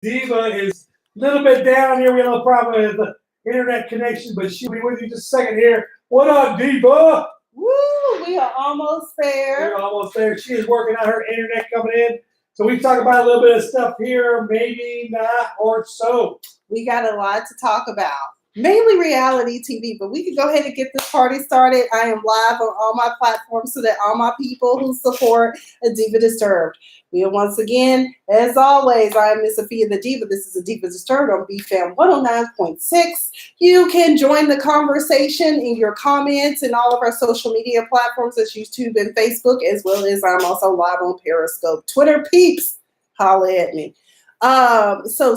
Diva is a little bit down here. We have a problem with the internet connection, but she'll be with you just a second here. What up, Diva? Woo! We are almost there. We're almost there. She is working on her internet coming in. So we talk about a little bit of stuff here, maybe not or so. We got a lot to talk about. Mainly reality TV, but we can go ahead and get this party started. I am live on all my platforms so that all my people who support a Diva Disturbed. We are once again, as always, I am Miss Sophia the Diva. This is a Diva Disturbed on BFAM 109.6. You can join the conversation in your comments and all of our social media platforms as YouTube and Facebook, as well as I'm also live on Periscope. Twitter peeps, holla at me. So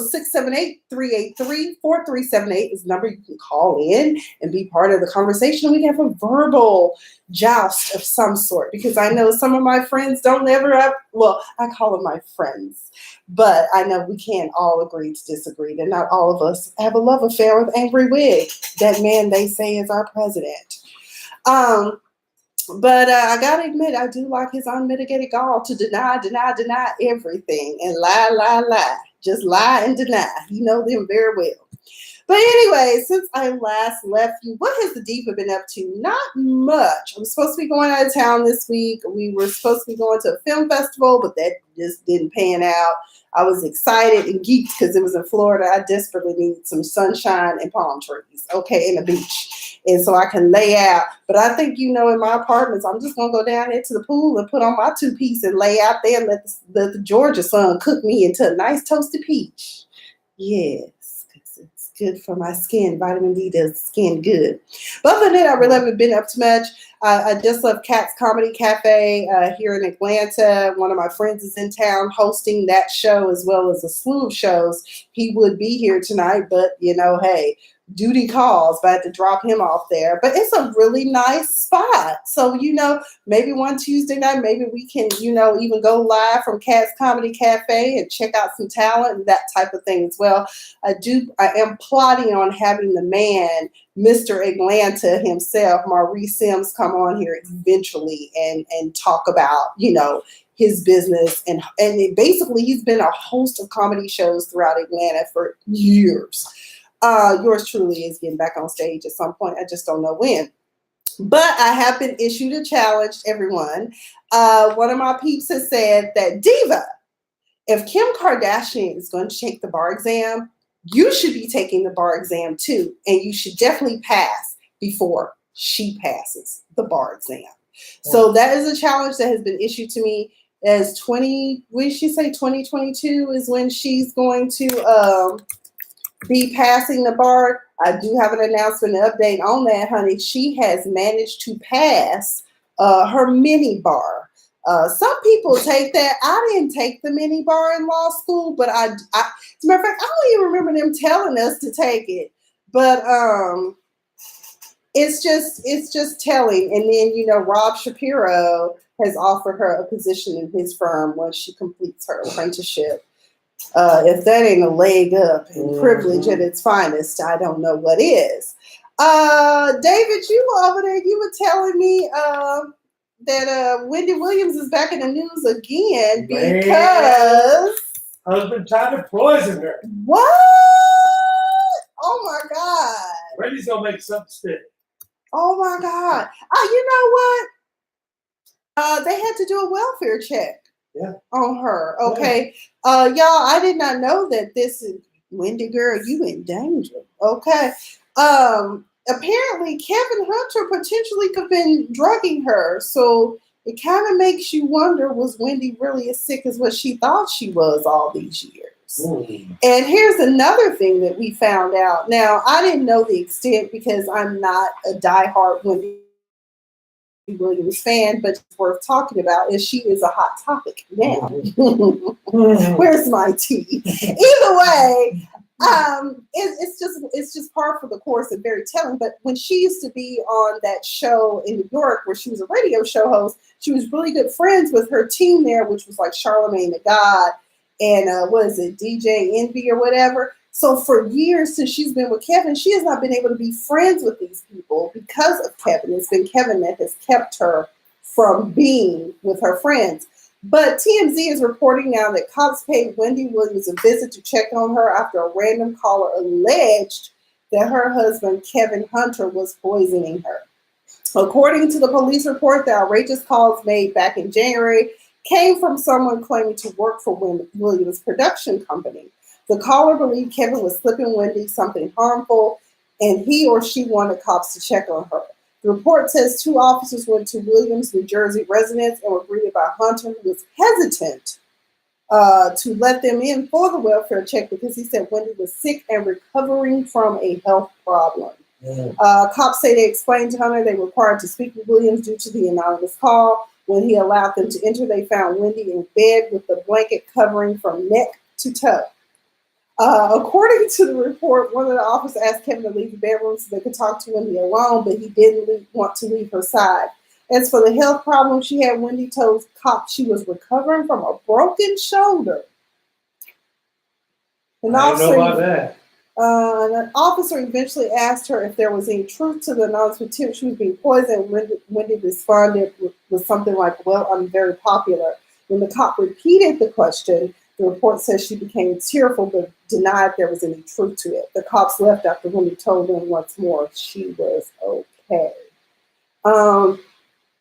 678-383-4378 is the number you can call in and be part of the conversation. We can have a verbal joust of some sort, because I know some of my friends don't ever have, well, I call them my friends, but I know we can't all agree to disagree, and not all of us have a love affair with Angry Wig, that man they say is our president. But I gotta admit, I do like his unmitigated gall to deny everything and lie. Just lie and deny. You know them very well. But anyway, since I last left you, what has the Diva been up to? Not much. I'm supposed to be going out of town this week. We were supposed to be going to a film festival, but that just didn't pan out. I was excited and geeked because it was in Florida. I desperately need some sunshine and palm trees, okay, and a beach. And so I can lay out. But I think, in my apartments, I'm just going to go down there to the pool and put on my two-piece and lay out there and let the Georgia sun cook me into a nice toasted peach. Yes. Good for my skin. Vitamin D does skin good. But other than that, I really haven't been up to much. I just left Cat's Comedy Cafe here in Atlanta. One of my friends is in town hosting that show as well as a slew of shows. He would be here tonight, but hey, duty calls, but I had to drop him off there. But it's a really nice spot. So, maybe one Tuesday night, maybe we can, even go live from Cat's Comedy Cafe and check out some talent and that type of thing as well. I am plotting on having the man, Mr. Atlanta himself, Maurice Sims, come on here eventually and talk about, his business. And basically he's been a host of comedy shows throughout Atlanta for years. Yours truly is getting back on stage at some point. I just don't know when. But I have been issued a challenge, everyone. One of my peeps has said that, Diva, if Kim Kardashian is going to take the bar exam, you should be taking the bar exam too. And you should definitely pass before she passes the bar exam. So that is a challenge that has been issued to me as 2022 is when she's going to be passing the bar. I do have an announcement and update on that, honey. She has managed to pass her mini bar. Some people take that. I didn't take the mini bar in law school, but as a matter of fact, I don't even remember them telling us to take it. But it's just telling. And then Rob Shapiro has offered her a position in his firm once she completes her apprenticeship. If that ain't a leg up and privilege at its finest, I don't know what is. David, you were over there. You were telling me that Wendy Williams is back in the news again because husband tried to poison her. What? Oh my God! Wendy's gonna make something stick. Oh my God! You know what? They had to do a welfare check. Yeah. On her. Okay. Yeah. Y'all, I did not know that this is Wendy girl, you in danger. Okay. Apparently Kevin Hunter potentially could have been drugging her. So it kind of makes you wonder, was Wendy really as sick as what she thought she was all these years? And here's another thing that we found out. Now, I didn't know the extent because I'm not a diehard Wendy Williams fan, but it's worth talking about is she is a hot topic now. Where's my tea? Either way, it's just par for the course and very telling. But when she used to be on that show in New York where she was a radio show host, she was really good friends with her team there, which was like Charlamagne the God and DJ Envy or whatever. So for years since she's been with Kevin, she has not been able to be friends with these people because of Kevin. It's been Kevin that has kept her from being with her friends. But TMZ is reporting now that cops paid Wendy Williams a visit to check on her after a random caller alleged that her husband, Kevin Hunter, was poisoning her. According to the police report, the outrageous calls made back in January came from someone claiming to work for Williams' production company. The caller believed Kevin was slipping Wendy something harmful, and he or she wanted cops to check on her. The report says 2 officers went to Williams' New Jersey residence and were greeted by Hunter, who was hesitant to let them in for the welfare check because he said Wendy was sick and recovering from a health problem. Cops say they explained to Hunter they were required to speak with Williams due to the anonymous call. When he allowed them to enter, they found Wendy in bed with the blanket covering from neck to toe. According to the report, one of the officers asked Kevin to leave the bedroom so they could talk to Wendy alone, but he didn't want to leave her side. As for the health problem she had, Wendy told cops she was recovering from a broken shoulder. I don't know about that. An officer eventually asked her if there was any truth to the announcement she was being poisoned. Wendy responded with something like, "Well, I'm very popular." When the cop repeated the question, the report says she became tearful but denied there was any truth to it. The cops left after Wendy told them once more she was okay.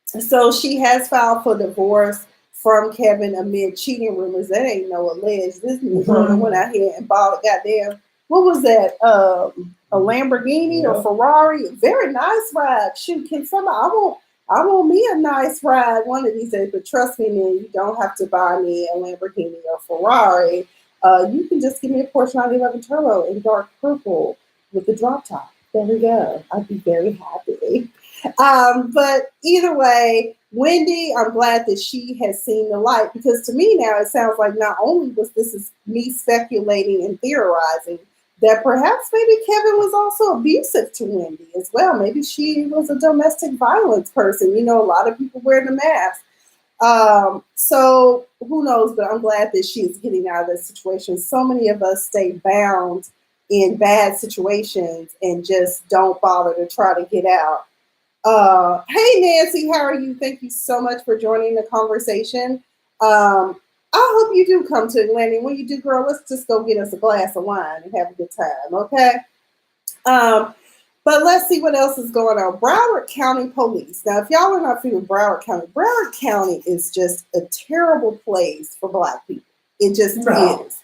So she has filed for divorce from Kevin amid cheating rumors. That ain't no alleged. This nigga went out here and bought a goddamn, what was that? A Lamborghini or Ferrari? Very nice ride. Shoot, can somebody? I want me a nice ride one of these days. But trust me, man, you don't have to buy me a Lamborghini or Ferrari. You can just give me a Porsche 911 Turbo in dark purple with the drop top. There we go. I'd be very happy. But either way, Wendy, I'm glad that she has seen the light, because to me now it sounds like not only was this is me speculating and theorizing that perhaps maybe Kevin was also abusive to Wendy as well. Maybe she was a domestic violence person. You know, a lot of people wear the mask. So who knows, but I'm glad that she is getting out of this situation. So many of us stay bound in bad situations and just don't bother to try to get out. Hey, Nancy, how are you? Thank you so much for joining the conversation. I hope you do come to Atlanta. When you do, girl, let's just go get us a glass of wine and have a good time, okay? But let's see what else is going on. Broward County Police. Now, if y'all are not familiar with Broward County is just a terrible place for Black people. It just is.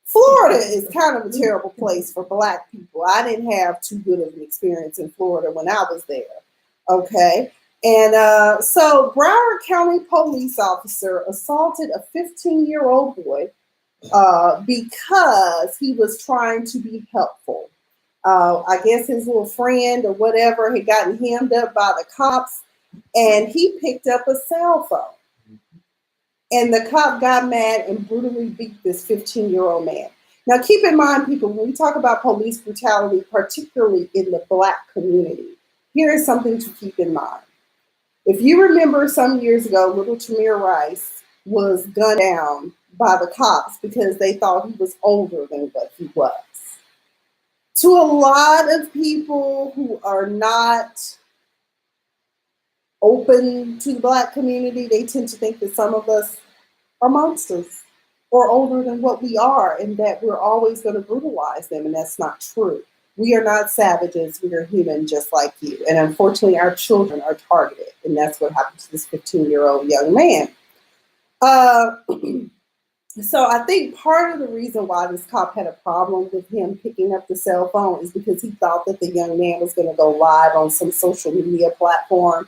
Florida is kind of a terrible place for Black people. I didn't have too good of an experience in Florida when I was there. Okay. And so Broward County police officer assaulted a 15-year-old boy because he was trying to be helpful. I guess his little friend or whatever had gotten hemmed up by the cops, and he picked up a cell phone. And the cop got mad and brutally beat this 15-year-old man. Now, keep in mind, people, when we talk about police brutality, particularly in the Black community, here is something to keep in mind. If you remember some years ago, little Tamir Rice was gunned down by the cops because they thought he was older than what he was. To a lot of people who are not open to the Black community, they tend to think that some of us are monsters or older than what we are, and that we're always going to brutalize them, and that's not true. We are not savages. We are human just like you. And unfortunately, our children are targeted. And that's what happened to this 15-year-old young man. So I think part of the reason why this cop had a problem with him picking up the cell phone is because he thought that the young man was going to go live on some social media platform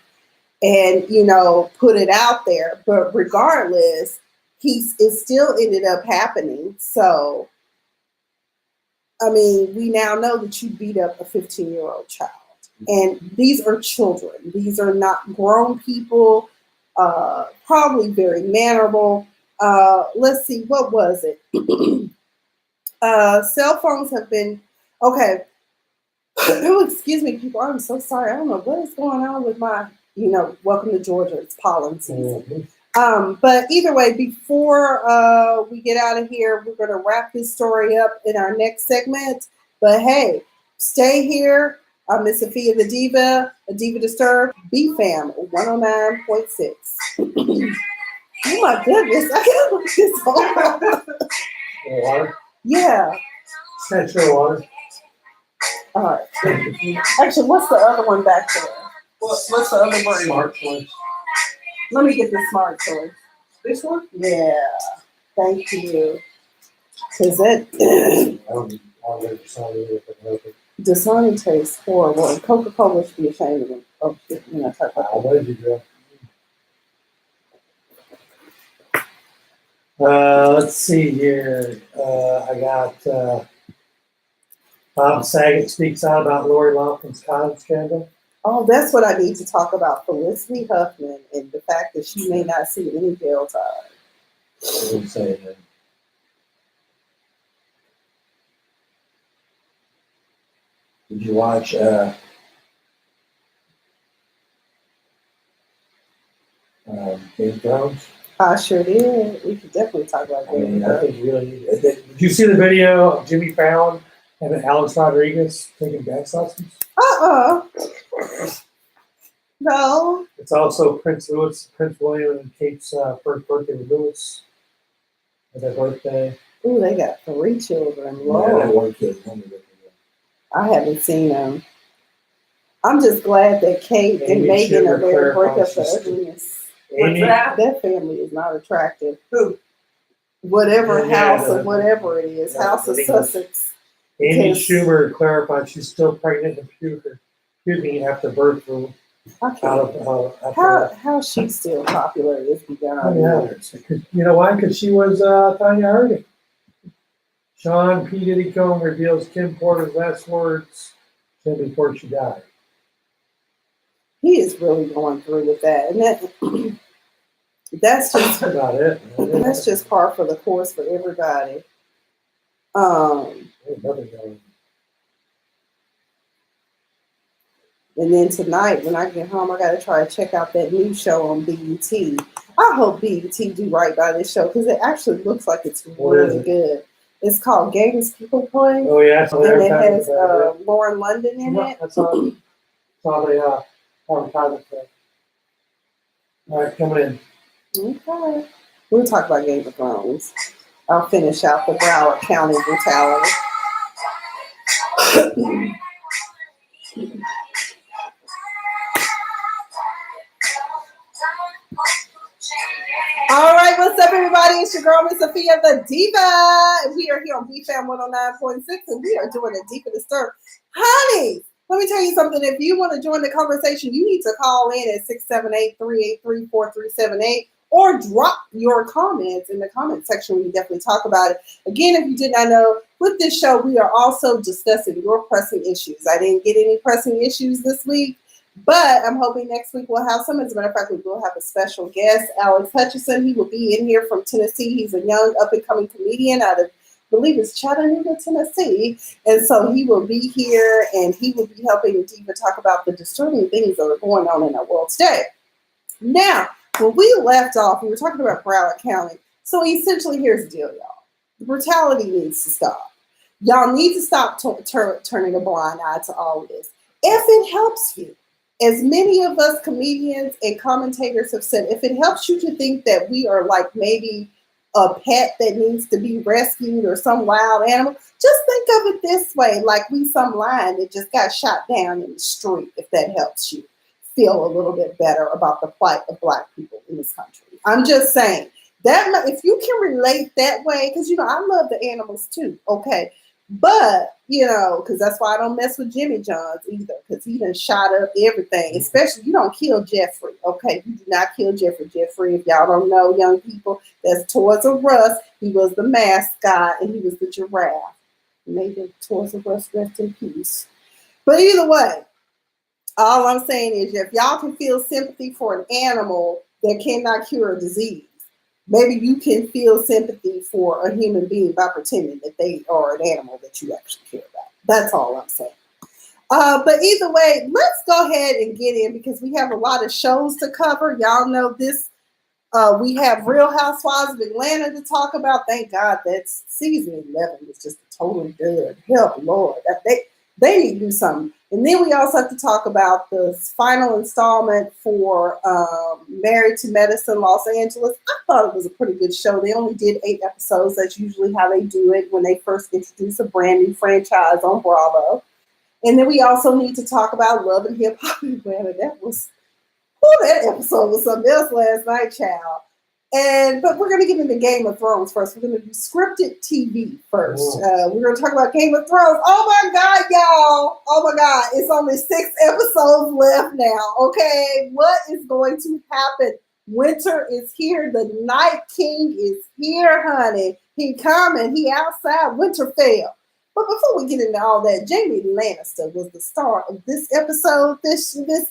and, you know, put it out there. But regardless, it still ended up happening. So, I mean, we now know that you beat up a 15-year-old child. And these are children. These are not grown people, probably very mannerable. Let's see, what was it? Cell phones have been, okay. Oh, excuse me, people, I'm so sorry. I don't know what is going on with my, welcome to Georgia. It's pollen season. But either way, before we get out of here, we're going to wrap this story up in our next segment. But hey, stay here. Miss Sophia the Diva, a Diva Disturbed, B-Fam 109.6. Oh my goodness, I can't look this up. Water. Yeah. It's natural water. All right. Actually, what's the other one back there? What's the other word? Smart choice. Let me get the smart choice. This one? Yeah. Thank you. Because that I don't know if it's Dasani tastes horrible. And Coca-Cola should be ashamed of them. Oh, shit. You know, talk about I'll let you go. Let's see here. I got Bob Saget speaks out about Lori Loughlin's college scandal. Oh, that's what I need to talk about. Felicity Huffman and the fact that she may not see any jail time. I didn't say that. Did you watch Game of Thrones? I sure did. We could definitely talk about I mean, that. I think you really need it. Did you see the video of Jimmy Fallon and Alex Rodriguez taking dance lessons? No. It's also Prince William and Kate's first birthday with Louis. For their birthday. Ooh, they got 3 children. Yeah, Lord. that one kid. I haven't seen them. I'm just glad that Kate and Amy Megan are Schumer there to break up clarifies the she's- ugliness. Amy, That family is not attractive. Who? Whatever Yeah, house the- of whatever it is, yeah, House the of English- Sussex. Amy Because- Schumer clarified she's still pregnant and puking after birth. I can't. How's she still popular is beyond me. You know why? Because she was Tanya Harding. Sean P. Diddy Combs reveals Kim Porter's last words before she died. He is really going through with that, and that's just That's about it. Man. that's just par for the course for everybody. There's nothing going. And then tonight, when I get home, I got to try to check out that new show on BET. I hope BET do right by this show because it actually looks like it's really good. It's called Games People Play, Oh yeah, so and it has Lauren London in it. That's all. They advertising for. All right, coming in. Okay. We'll talk about Game of Thrones. I'll finish out the Broward County brutality. All right, what's up, everybody? It's your girl, Miss Sophia, the Diva. We are here on BFAM 109.6, and we are doing a Diva Disturbed. Honey, let me tell you something. If you want to join the conversation, you need to call in at 678-383-4378 or drop your comments in the comment section. We can definitely talk about it. Again, if you did not know, with this show, we are also discussing your pressing issues. I didn't get any pressing issues this week, but I'm hoping next week we'll have some. As a matter of fact, we will have a special guest, Alex Hutchison. He will be in here from Tennessee. He's a young up-and-coming comedian out of, I believe it's Chattanooga, Tennessee. And so he will be here, and he will be helping Diva talk about the disturbing things that are going on in our world today. Now, when we left off, we were talking about Broward County. So essentially, here's the deal, y'all. The brutality needs to stop. Y'all need to stop turning a blind eye to all of this. If it helps you, as many of us comedians and commentators have said, if it helps you to think that we are like maybe a pet that needs to be rescued or some wild animal, just think of it this way, like we some lion that just got shot down in the street, if that helps you feel a little bit better about the plight of Black people in this country. I'm just saying, that if you can relate that way, because, I love the animals too, okay? But, because that's why I don't mess with Jimmy Johns either, because he done shot up everything. Especially, you don't kill Jeffrey, okay? You do not kill Jeffrey. Jeffrey, if y'all don't know, young people, that's Toys R Us. He was the mascot, and he was the giraffe. May the Toys R Us rest in peace. But either way, all I'm saying is if y'all can feel sympathy for an animal that cannot cure a disease, maybe you can feel sympathy for a human being by pretending that they are an animal that you actually care about. That's all I'm saying. But either way, let's go ahead and get in because we have a lot of shows to cover. Y'all know this. We have Real Housewives of Atlanta to talk about. Thank God that's season 11 is just a total dud. Help, Lord. They need to do something. And then we also have to talk about the final installment for Married to Medicine Los Angeles. I thought it was a pretty good show. They only did 8 episodes. That's usually how they do it when they first introduce a brand new franchise on Bravo. And then we also need to talk about Love and Hip Hop Atlanta. That episode was something else last night, child. But we're going to get into Game of Thrones first. We're going to do scripted TV first. We're going to talk about Game of Thrones. Oh my God, y'all. Oh my God. It's only 6 episodes left now. Okay. What is going to happen? Winter is here. The Night King is here, honey. He coming. He outside. Winterfell. But before we get into all that, Jaime Lannister was the star of this episode.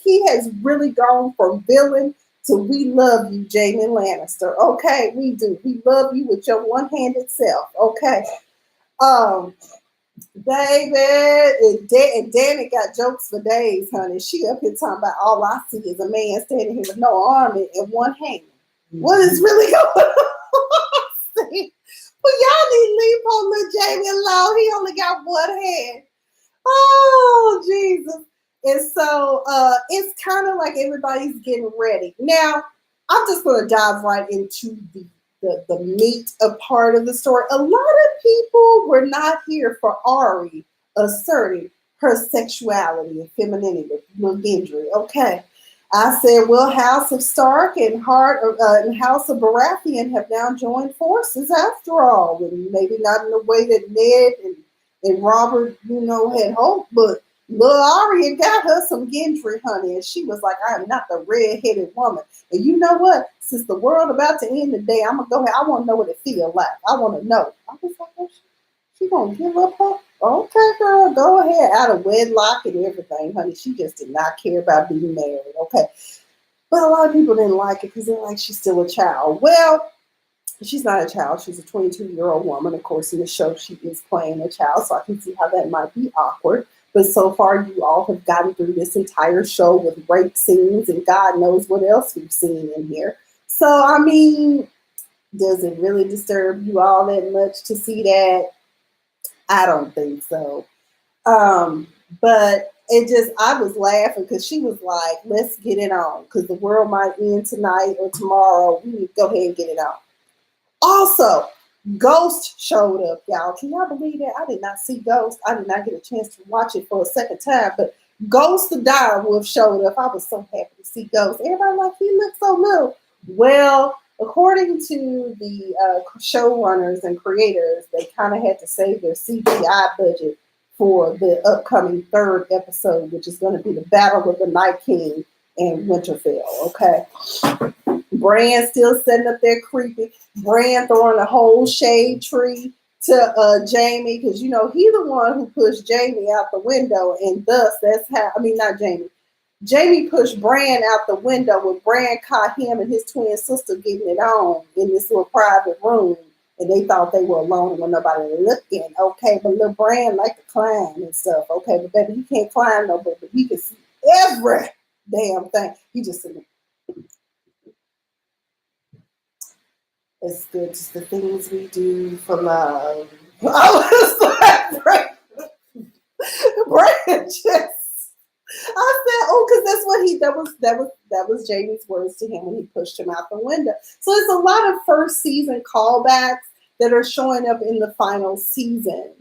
He has really gone from villain to we love you, Jaime Lannister. Okay, we do. We love you with your one-handed self. Okay. Baby, and Danny got jokes for days, honey. She up here talking about all I see is a man standing here with no arm and one hand. What is really going on? But y'all need to leave poor little Jamie alone. He only got one hand. Oh, Jesus. And so it's kind of like everybody's getting ready. Now, I'm just going to dive right into the meat of part of the story. A lot of people were not here for Ari asserting her sexuality and femininity with Gendry. Okay. I said, well, House of Stark and House of Baratheon have now joined forces after all. And maybe not in the way that Ned and Robert, had hoped, but Lil Arya got her some Gendry, honey, and she was like, I am not the red-headed woman. And you know what? Since the world about to end today, I'm going to go ahead. I want to know what it feels like. I want to know. I was like, oh, she going to give up her? Okay, girl, go ahead. Out of wedlock and everything, honey. She just did not care about being married, okay? But a lot of people didn't like it because they're like, she's still a child. Well, she's not a child. She's a 22-year-old woman. Of course, in the show, she is playing a child, so I can see how that might be awkward. But so far, you all have gotten through this entire show with rape scenes and God knows what else we've seen in here. So, I mean, does it really disturb you all that much to see that? I don't think so. But I was laughing because she was like, let's get it on because the world might end tonight or tomorrow. We need to go ahead and get it on. Also, Ghost showed up, y'all. Can y'all believe that? I did not see Ghost. I did not get a chance to watch it for a second time, but Ghost the direwolf showed up. I was so happy to see Ghost. Everybody like, he looks so little. Well, according to the showrunners and creators, they kind of had to save their CGI budget for the upcoming 3rd episode, which is going to be the Battle of the Night King and Winterfell, okay? Bran still sitting up there creepy. Bran throwing a whole shade tree to Jaime because, he's the one who pushed Jaime out the window, and thus not Jaime. Jaime pushed Bran out the window when Bran caught him and his twin sister getting it on in this little private room, and they thought they were alone when nobody was looking. Okay, but little Bran liked to climb and stuff. Okay, but baby, he can't climb no more, but he can see every damn thing. He just sitting there. It's good, just the things we do for love. I was like, Bran just. I said, because that was Jaime's words to him when he pushed him out the window. So there's a lot of first season callbacks that are showing up in the final season.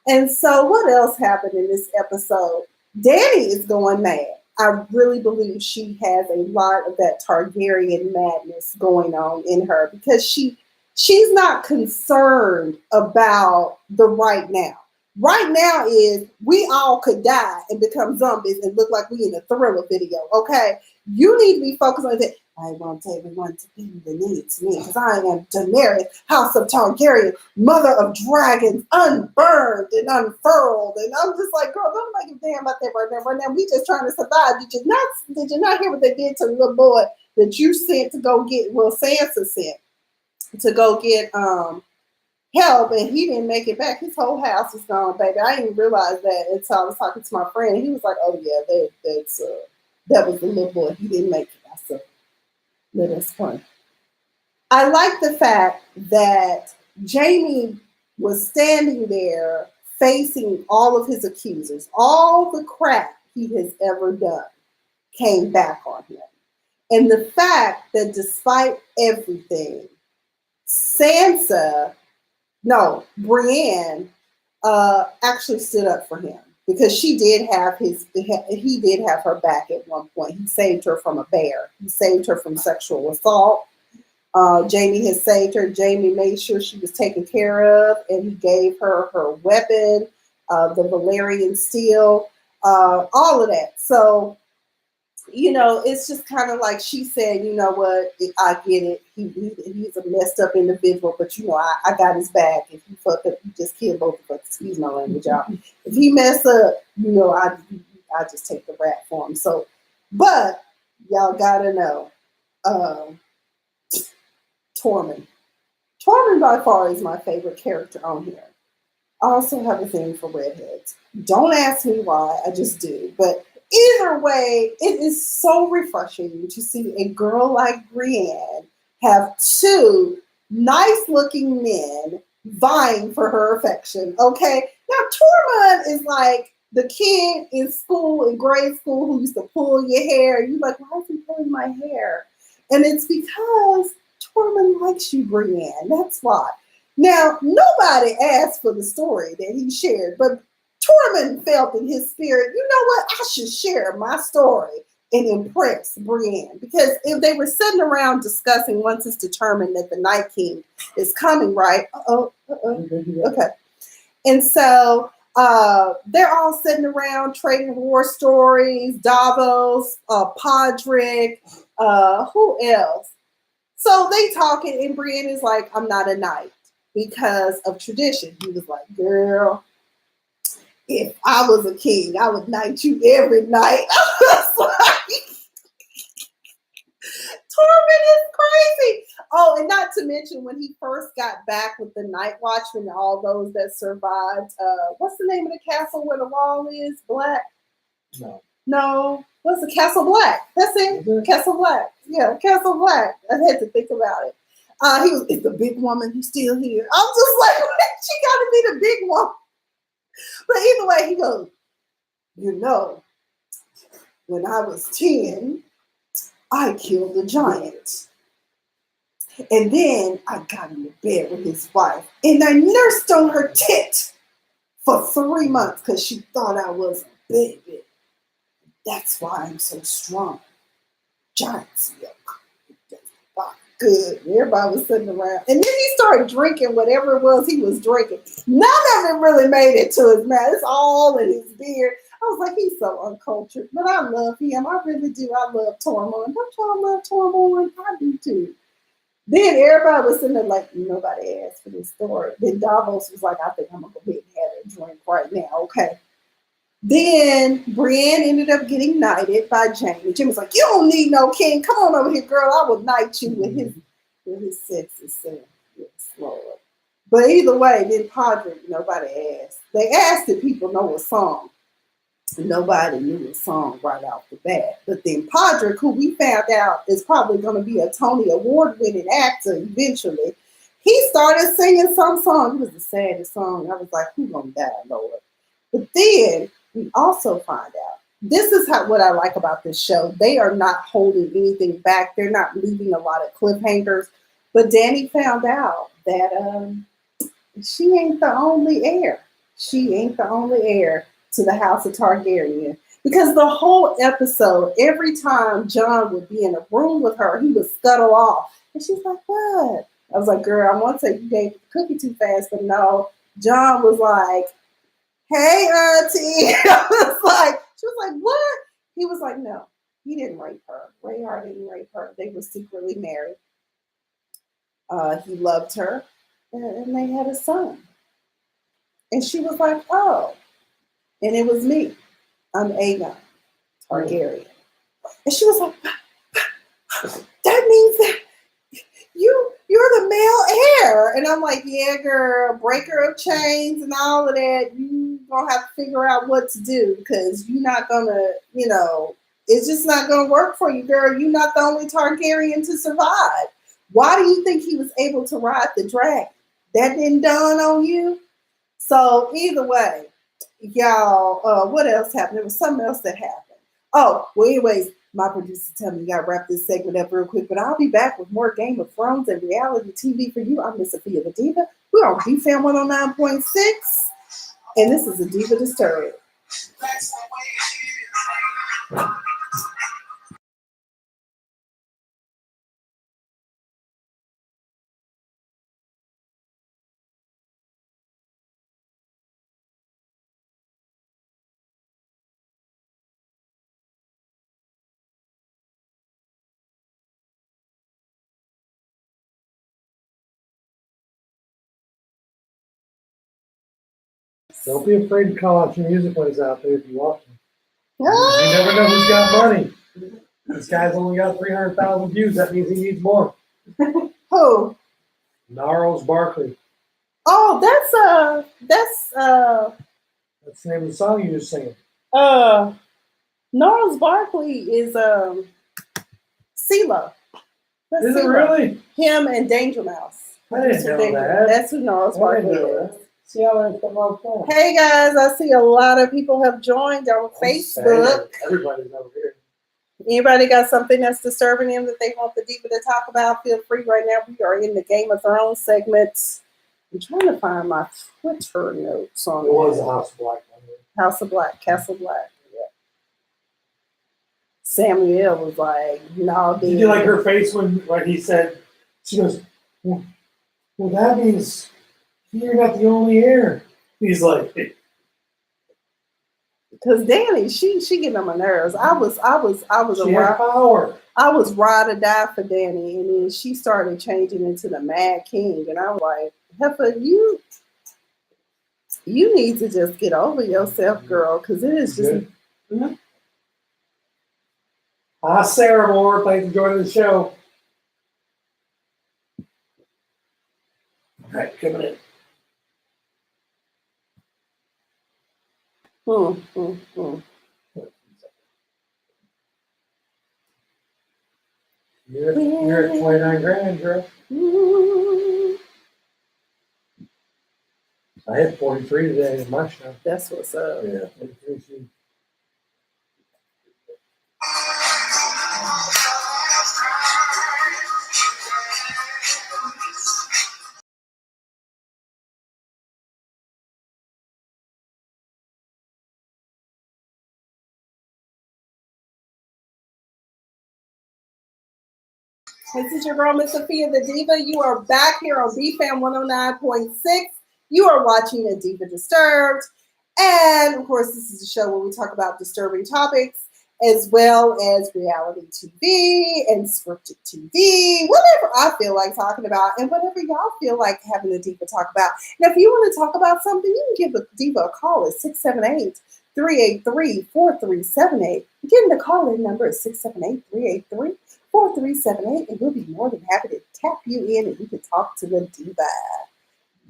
And so what else happened in this episode? Dany is going mad. I really believe she has a lot of that Targaryen madness going on in her because she's not concerned about the right now. Right now is we all could die and become zombies and look like we in a Thriller video, okay? You need to be focused on that. I want everyone to be beneath me because I am Daenerys, House of Targaryen, Mother of Dragons, unburned and unfurled. And I'm just like, girl, don't make a damn about that right now. Right now, we just trying to survive. Did you not hear what they did to the little boy that you sent to go get, well, Sansa sent to go get help, and he didn't make it back. His whole house is gone, baby. I didn't realize that until I was talking to my friend. And he was like, "Oh yeah, that was the little boy. He didn't make it." I said, "Let us fun." I like the fact that Jaime was standing there facing all of his accusers, all the crap he has ever done came back on him. And the fact that despite everything, Brienne actually stood up for him because he did have her back at one point. He saved her from a bear. He saved her from sexual assault. Jamie has saved her. Jamie made sure she was taken care of, and he gave her her weapon, the Valerian steel, all of that. So, it's just kind of like she said, you know what, I get it. He's a messed up individual, but I got his back. If he fuck up, you just kill both of us. Excuse my language, y'all. If he mess up, I just take the rap for him. So, but y'all gotta know, Tormund. Tormund by far is my favorite character on here. I also have a thing for redheads. Don't ask me why, I just do. But either way, it is so refreshing to see a girl like Brienne have two nice-looking men vying for her affection, okay? Now, Tormund is like the kid in school, in grade school, who used to pull your hair. You're like, why is he pulling my hair? And it's because Tormund likes you, Brienne. That's why. Now, nobody asked for the story that he shared, but Tormund felt in his spirit, you know what? I should share my story and impress Brienne. Because if they were sitting around discussing once it's determined that the Night King is coming, right? Okay. And so they're all sitting around trading war stories, Davos, Podrick, who else? So they talking, and Brienne is like, I'm not a knight because of tradition. He was like, girl, if I was a king, I would knight you every night. I was like, Tormund is crazy. Oh, and not to mention when he first got back with the Night Watchman and all those that survived. What's the name of the castle where the wall is? Black? No. What's the Castle Black? That's it. Mm-hmm. Castle Black. Yeah, Castle Black. I had to think about it. Is the big woman who's still here? I'm just like, she got to be the big woman. But either way, he goes, when I was 10, I killed a giant. And then I got into bed with his wife. And I nursed on her tit for 3 months because she thought I was a baby. That's why I'm so strong. Giant's milk. Good. Everybody was sitting around. And then he started drinking whatever it was he was drinking. None of it really made it to his mouth. It's all in his beard. I was like, he's so uncultured. But I love him. I really do. I love Tormund. Don't y'all love Tormund? I do too. Then everybody was sitting there like, nobody asked for this story. Then Davos was like, I think I'm going to go ahead and have a drink right now. Okay. Then Brienne ended up getting knighted by Jaime. Jim was like, you don't need no king. Come on over here, girl. I will knight you with his sexy self. Yes, Lord. But either way, then Podrick, nobody asked. They asked if people know a song. Nobody knew a song right off the bat. But then Podrick, who we found out is probably going to be a Tony Award-winning actor eventually, he started singing some song. It was the saddest song. I was like, who's going to die, Lord? But then we also find out, this is what I like about this show. They are not holding anything back. They're not leaving a lot of cliffhangers. But Dany found out that she ain't the only heir. She ain't the only heir to the House of Targaryen. Because the whole episode, every time Jon would be in a room with her, he would scuttle off. And she's like, what? I was like, girl, I want to say you gave the cookie too fast, but no. Jon was like, hey, auntie. She was like, what? He was like, no, he didn't rape her. Rhaegar didn't rape her. They were secretly married. He loved her, and they had a son. And she was like, oh. And it was me. I'm Aegon Targaryen. And she was like, that means that you're the male heir. And I'm like, yeah, girl, breaker of chains and all of that. You gonna have to figure out what to do because you're not gonna, it's just not gonna work for you, girl. You're not the only Targaryen to survive. Why do you think he was able to ride the dragon? That didn't dawn on you? So either way, y'all, what else happened? There was something else that happened. Oh, well, anyways, my producer tell me you gotta wrap this segment up real quick, but I'll be back with more Game of Thrones and reality TV for you. I'm Miss Sophia the Diva. We're on BFAM 109.6, and this is a Diva Disturbed. Don't be afraid to call out your music ones out there if you want to. You Ah! never know who's got money. This guy's only got 300,000 views. That means he needs more. Who? Gnarls Barkley. Oh, that's That's the name of the song you just singing. Gnarls Barkley is CeeLo. That's Is it CeeLo. really? Him and Danger Mouse. I didn't know that. That's who Gnarls I Barkley didn't know is. that. See how that's come up for? Hey guys, I see a lot of people have joined on Facebook. Everybody's over here. Anybody got something that's disturbing them that they want the Diva to talk about? Feel free right now. We are in the Game of Thrones segment. I'm trying to find my Twitter notes on It was a that. House of Black. House of Black, Castle Black. Yeah. Samuel was like, no, dude. Did you like her face when he said, she goes, well, that means you're not the only heir. He's like, Because Danny, she getting on my nerves. I was she had power. I was ride or die for Danny, and then she started changing into the Mad King, and I'm like, Heifer, you need to just get over yourself, girl, because it is just. Mm-hmm. Hi, Sarah Moore. Thanks for joining the show. All right, coming in. You're at 29 grand, girl. I had 43 today in my show. That's what's up. Yeah, 43. This is your girl, Miss Sophia the Diva. You are back here on BFAM 109.6. You are watching a Diva Disturbed. And of course, this is a show where we talk about disturbing topics as well as reality TV and scripted TV, whatever I feel like talking about and whatever y'all feel like having a Diva talk about. Now, if you want to talk about something, you can give a Diva a call at 678-383-4378. Again, the call-in number is 678-383-4378, and we'll be more than happy to tap you in and you can talk to the Diva.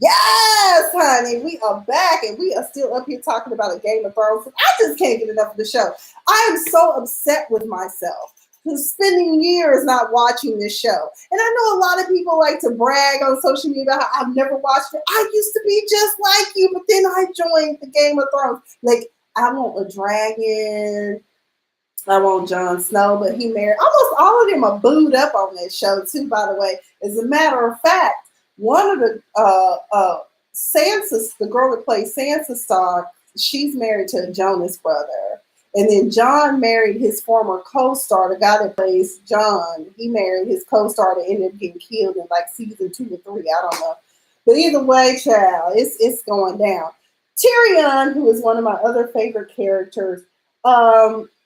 Yes, honey, we are back and we are still up here talking about a Game of Thrones. I just can't get enough of the show. I am so upset with myself for spending years not watching this show. And I know a lot of people like to brag on social media about how I've never watched it. I used to be just like you, but then I joined the Game of Thrones. Like, I want a dragon. I want Jon Snow, but he married. Almost all of them are booed up on that show, too, by the way. As a matter of fact, one of the Sansa, the girl that plays Sansa Stark, she's married to a Jonas brother. And then John married his former co-star, the guy that plays John. He married his co-star that ended up getting killed in like season 2 or 3. I don't know. But either way, child, it's going down. Tyrion, who is one of my other favorite characters,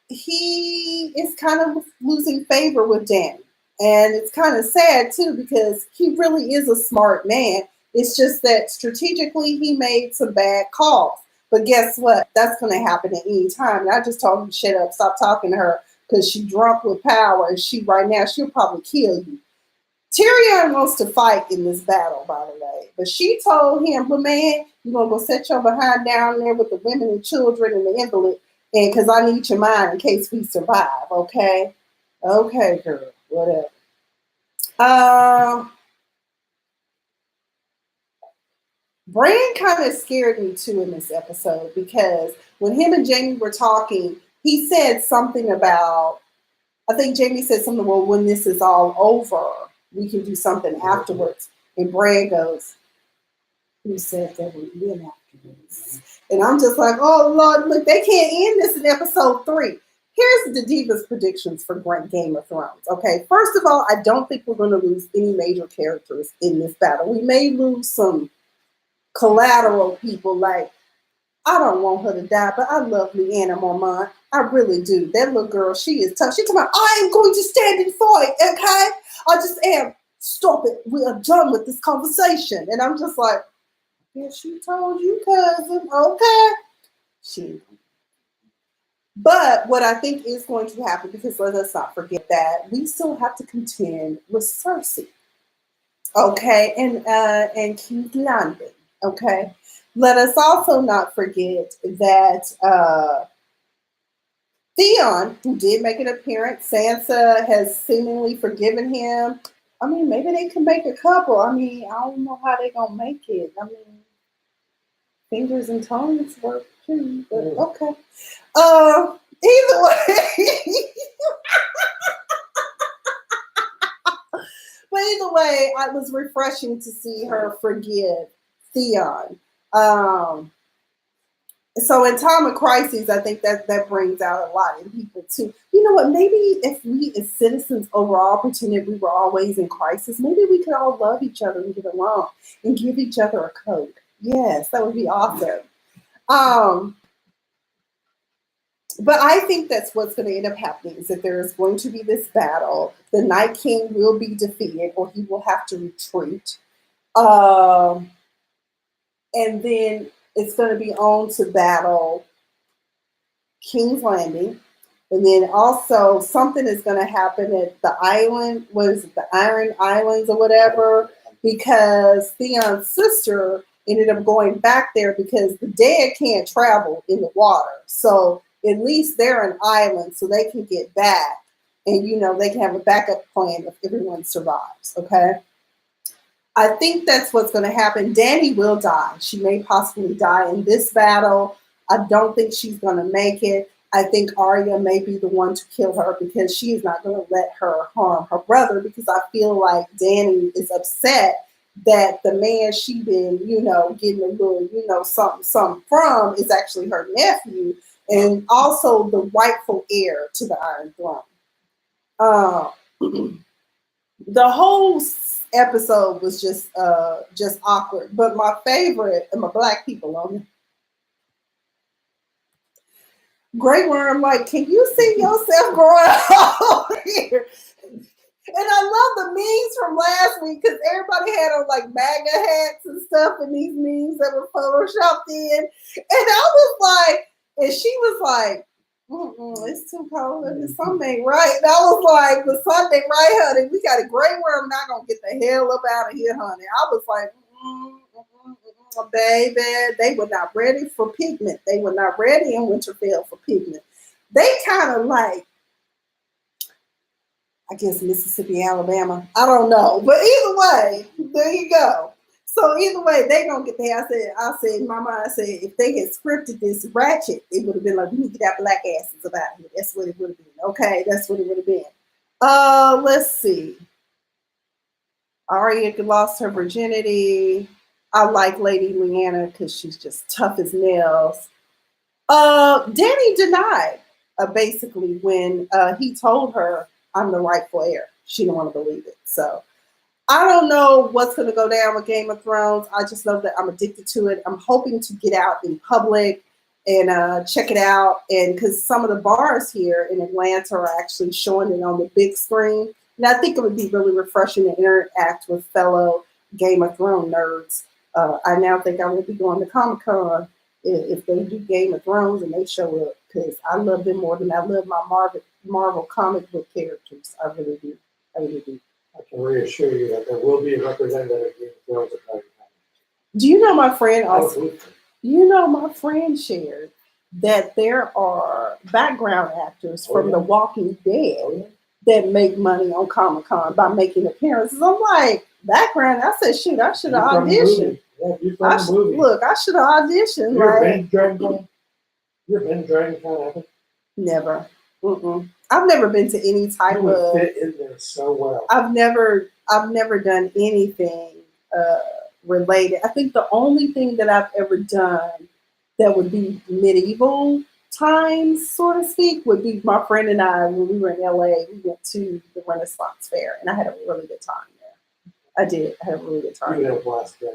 he is kind of losing favor with Dany. And it's kind of sad, too, because he really is a smart man. It's just that strategically he made some bad calls. But guess what? That's going to happen at any time. And I just told him to shut up, stop talking to her, because she's drunk with power. And right now, she'll probably kill you. Tyrion wants to fight in this battle, by the way. But she told him, but man, you're going to go set your behind down there with the women and children and the invalid, and because I need your mind in case we survive, okay? Okay, girl, whatever. Bran kind of scared me too in this episode because when him and Jamie were talking, he said something about, I think Jamie said something, well, when this is all over, we can do something afterwards. And Bran goes, who said that we win afterwards? And I'm just like, oh, Lord, look, they can't end this in episode 3. Here's the Divas predictions for Game of Thrones. Okay, first of all, I don't think we're going to lose any major characters in this battle. We may lose some collateral people, like, I don't want her to die, but I love Leanna Mormont. I really do. That little girl, she is tough. She's talking about, I am going to stand and fight, okay? I just am. Stop it. We are done with this conversation. And I'm just like, yeah, she told you, cousin. Okay. She. But what I think is going to happen, because let us not forget that we still have to contend with Cersei. Okay, and King's Landing. Okay. Let us also not forget that Theon, who did make an appearance, Sansa has seemingly forgiven him. I mean, maybe they can make a couple. I mean, I don't know how they're going to make it. I mean, fingers and tongues work too, but okay. Either way. But either way, it was refreshing to see her forgive Theon. So in time of crises, I think that brings out a lot in people too. You know what? Maybe if we as citizens overall pretended we were always in crisis, maybe we could all love each other and get along and give each other a Coke. Yes, that would be awesome. But I think that's what's going to end up happening, is that there is going to be this battle. The Night King will be defeated, or he will have to retreat. And then it's going to be on to battle King's Landing. And then also something is going to happen at the island, what is it, the Iron Islands or whatever, because Theon's sister ended up going back there because the dead can't travel in the water. So at least they're an island so they can get back. And, you know, they can have a backup plan if everyone survives, okay? I think that's what's going to happen. Dany will die. She may possibly die in this battle. I don't think she's going to make it. I think Arya may be the one to kill her because she is not going to let her harm her brother, because I feel like Dany is upset that the man she been, you know, getting a little, you know, something from is actually her nephew and also the rightful heir to the Iron Throne. The whole episode was just awkward, but my favorite, and my black people on it, Grey Worm, like, can you see yourself growing up here? And I love the memes from last week because everybody had on like MAGA hats and stuff, and these memes that were photoshopped in. And I was like, and she was like, it's too cold and the sun ain't right. And I was like, the sun ain't right, honey. We got a Grey Worm not gonna get the hell up out of here, honey. I was like, baby, they were not ready for pigment. They were not ready in Winterfell for pigment. They kind of like, I guess Mississippi, Alabama. I don't know. But either way, there you go. So either way, they gonna get there. I said, my mind said, if they had scripted this ratchet, it would have been like, we need to get our black asses about here. That's what it would have been. Okay, that's what it would have been. Let's see. Arya lost her virginity. I like Lady Lyanna because she's just tough as nails. Dany denied basically when he told her, I'm the rightful heir. She didn't want to believe it. So I don't know what's going to go down with Game of Thrones. I just know that I'm addicted to it. I'm hoping to get out in public and check it out. And because some of the bars here in Atlanta are actually showing it on the big screen. And I think it would be really refreshing to interact with fellow Game of Thrones nerds. I now think I will be going to Comic-Con if they do Game of Thrones and they show up, because I love them more than I love my Marvel comic book characters. I really do. I really do. I can reassure you that there will be a representative of Game of Thrones at Comic-Con. Do you know my friend also? You know, my friend shared that there are background actors from The Walking Dead that make money on Comic-Con by making appearances. I'm like, background. I said, shoot, I should have You're from the auditioned. movie. Yeah, you're from the movie. Look, I should have auditioned. You're Like, Ben Dragon. You're Ben Dragon kind of. never. Mm-mm. I've never been to any type You would of. fit in there so well. I've never done anything related. I think the only thing that I've ever done that would be medieval times, so to speak, would be my friend and I, when we were in LA, we went to the Renaissance Fair, and I had a really good time there. I did. I had a really good time. You had a blast there.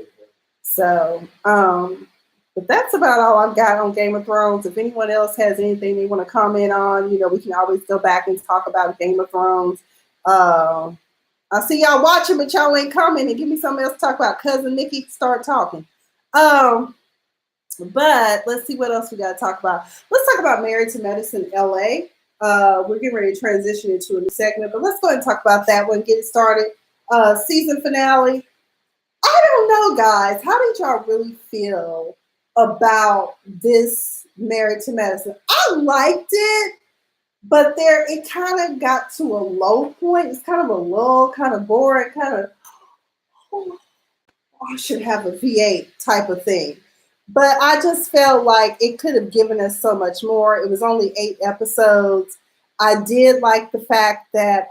So, but that's about all I've got on Game of Thrones. If anyone else has anything they want to comment on, we can always go back and talk about Game of Thrones. I see y'all watching, but y'all ain't commenting. Give me something else to talk about. Cousin Nikki, start talking. But let's see what else we got to talk about. Let's talk about Married to Medicine LA. We're getting ready to transition into a new segment, but let's go ahead and talk about that one. Get it started. Season finale. I don't know, guys. How did y'all really feel about this Married to Medicine? I liked it, but it kind of got to a low point. It's kind of a lull, kind of boring, kind of, I should have a V8 type of thing. But I just felt like it could have given us so much more. It was only 8 episodes. I did like the fact that,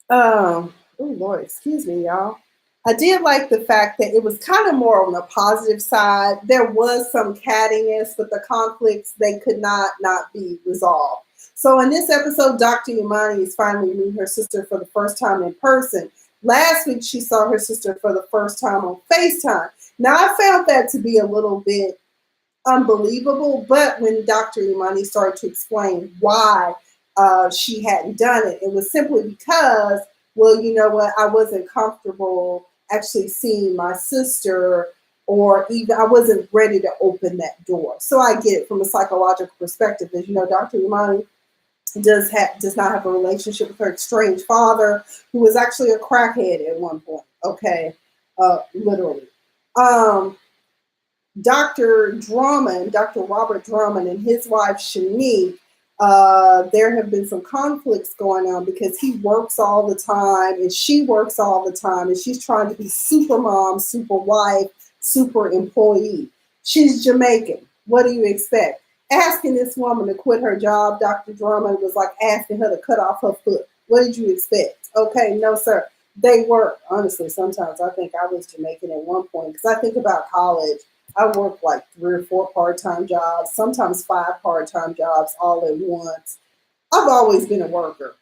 oh Lord, excuse me, y'all. I did like the fact that it was kind of more on the positive side. There was some cattiness, but the conflicts, they could not be resolved. So in this episode, Dr. Imani is finally meeting her sister for the first time in person. Last week, she saw her sister for the first time on FaceTime. Now, I found that to be a little bit unbelievable, but when Dr. Imani started to explain why she hadn't done it, it was simply because, well, you know what, I wasn't comfortable actually seeing my sister, or even I wasn't ready to open that door. So I get it from a psychological perspective. As you know, Dr. Imani does not have a relationship with her estranged father, who was actually a crackhead at one point. Okay, literally. Dr. Drummond, Dr. Robert Drummond, and his wife Shanique, there have been some conflicts going on because he works all the time and she works all the time, and she's trying to be super mom, super wife, super employee. She's Jamaican. What do you expect? Asking this woman to quit her job, Dr. Drummond, was like asking her to cut off her foot. What did you expect? Okay, no, sir. They work. Honestly, sometimes I think I was Jamaican at one point, because I think about college. I worked like 3 or 4 part-time jobs, sometimes 5 part-time jobs all at once. I've always been a worker.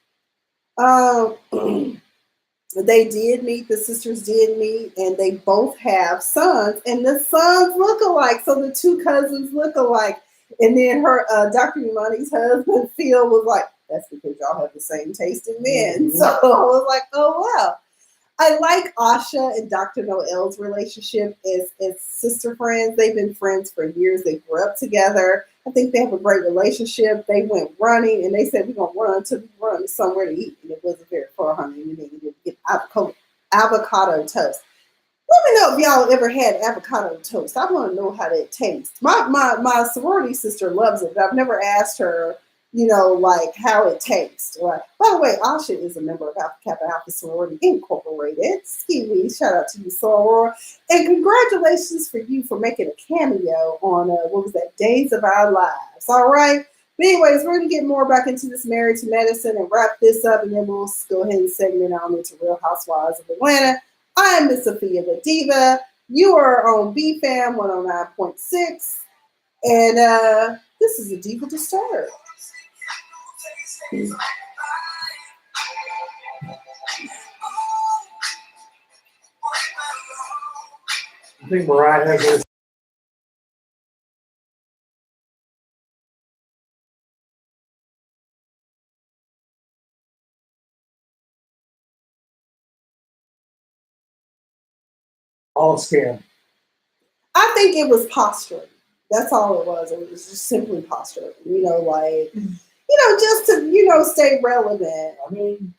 They did meet, the sisters did meet, and they both have sons, and the sons look alike. So the 2 cousins look alike. And then her, Dr. Imani's husband, Phil, was like, that's because y'all have the same taste in men. Mm-hmm. So I was like, oh, wow. I like Asha and Dr. Noel's relationship as sister friends. They've been friends for years. They grew up together. I think they have a great relationship. They went running, and they said, we're going to run until we run somewhere to eat. And it wasn't very far, honey. We needed to get avocado toast. Let me know if y'all ever had avocado toast. I want to know how that tastes. My sorority sister loves it, but I've never asked her, like how it tastes. By the way, Asha is a member of Alpha Kappa Alpha Sorority Incorporated. Ski shout out to you, soror. And congratulations for you for making a cameo on, Days of Our Lives. All right. But anyways, we're going to get more back into this Married to Medicine and wrap this up, and then we'll go ahead and segment on into Real Housewives of Atlanta. I am Miss Sophia the Diva. You are on BFAM 109.6. And this is a Diva Disturbed. I think Mariah has this. All scam. I think it was posturing. That's all it was. It was just simply posturing. Just to, stay relevant. I mean,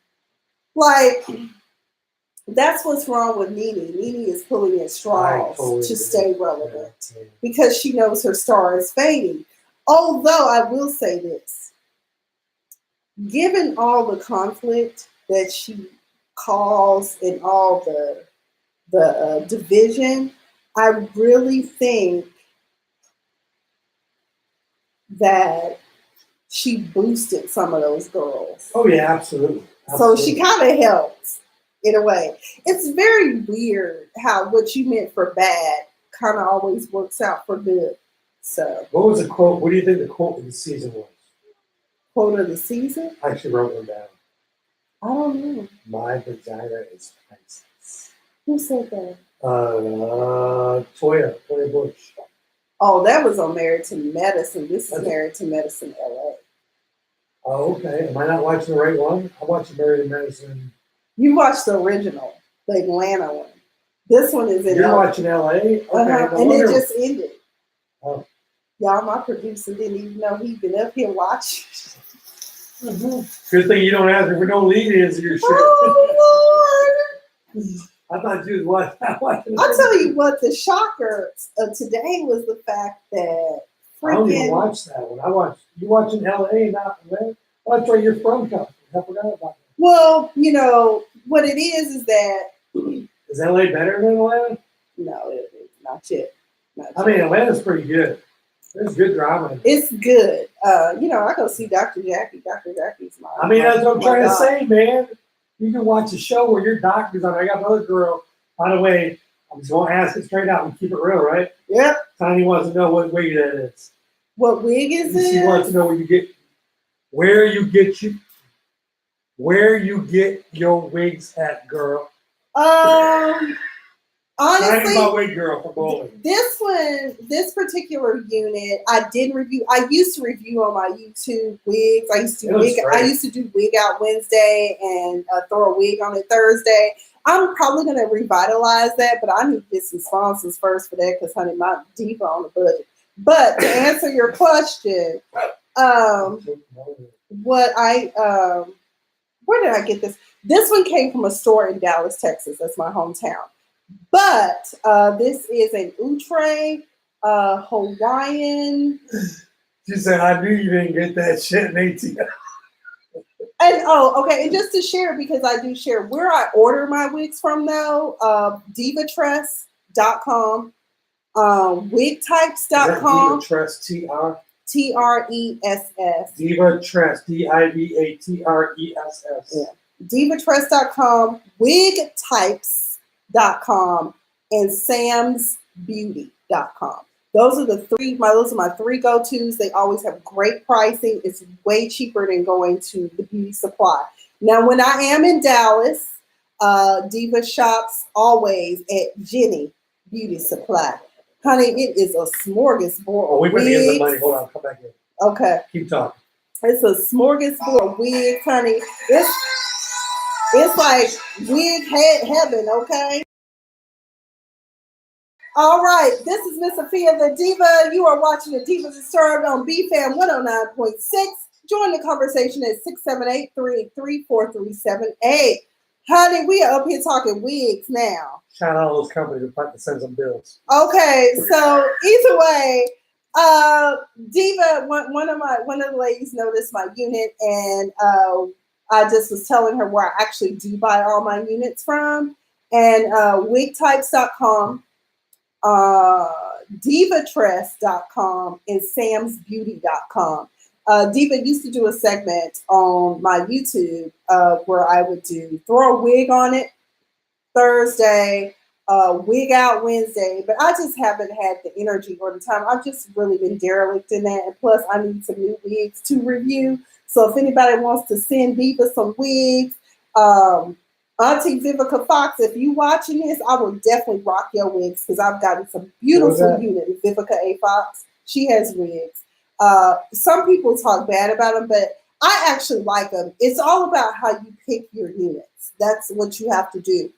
that's what's wrong with Nene. Nene is pulling at straws to stay relevant because she knows her star is fading. Although I will say this, given all the conflict that she calls and all the division, I really think that she boosted some of those girls. Oh yeah, absolutely. So she kind of helped in a way. It's very weird how what you meant for bad kind of always works out for good. So, what was the quote? What do you think the quote of the season was? quote of the season? I actually wrote them down. I don't know. My vagina is priceless. Who said that? Toya Bush. Oh, that was on Married to Medicine. This is Married to Medicine LA. Oh, okay. Am I not watching the right one? I'm watching Married to Medicine. You watched the original, the Atlanta one. This one is in You're LA. watching LA? Okay. And it just ended. Oh. Y'all, my producer didn't even know he'd been up here watching. Good thing you don't ask me for no lead-ins of your shit. Oh, Lord. I thought you was watching. I'll tell you what, the shocker of today was the fact that I don't even watch that one. You watching LA, not Atlanta? That's where you're from, California. I forgot about that. Well, you know, what it is that. Is LA better than Atlanta? No, it's not yet. I mean, Atlanta's pretty good. There's good drama. It's good. You know, I go see Dr. Jackie. Dr. Jackie's my. I mean, that's what I'm trying to God. say, man. You can watch a show where your doctor's on. I got another girl. By the way, I'm just going to ask it straight out and keep it real, right? Yep. Tiny wants to know what wig that is. What wig is it? She wants to know where you get your wigs at, girl. Honestly, my wig girl for bowling. This particular unit, I did review. I used to review on my YouTube wigs. I used to do wig out Wednesday and throw a wig on it Thursday. I'm probably going to revitalize that, but I need to get some sponsors first for that because, honey, my Diva on the budget. But to answer your question, where did I get this? This one came from a store in Dallas, Texas. That's my hometown. But this is an outre Hawaiian. She said, I knew you didn't get that shit in ATL. And okay. And just to share, because I do share where I order my wigs from, though, divatress.com, wigtypes.com. Divatress, TRESS. Divatress, DIVATRESS. Yeah. Divatress.com, wigtypes.com, and samsbeauty.com. Those are my three go-tos. They always have great pricing. It's way cheaper than going to the beauty supply. Now, when I am in Dallas, Diva shops always at Jenny Beauty Supply. Honey, it is a smorgasbord. Oh, we better get some money. Hold on, come back here. Okay. Keep talking. It's a smorgasbord of wigs, honey. It's like wig heaven, okay? All right, this is Miss Sophia the Diva. You are watching the Diva Disturbed on BFAM 109.6. Join the conversation at 678-383-4378. Honey, we are up here talking wigs now. Shout out all those companies that fight to send some bills. Okay, so either way, Diva, one of the ladies noticed my unit, and I just was telling her where I actually do buy all my units from, and wigtypes.com, divatress.com, and samsbeauty.com. Diva used to do a segment on my YouTube where I would throw a wig on it Thursday, wig out Wednesday, but I just haven't had the energy or the time. I've just really been derelict in that, and plus I need some new wigs to review. So if anybody wants to send Diva some wigs, Auntie Vivica Fox, if you watching this, I will definitely rock your wigs because I've gotten some beautiful units. Vivica A. Fox, she has wigs. Some people talk bad about them, but I actually like them. It's all about how you pick your units. That's what you have to do.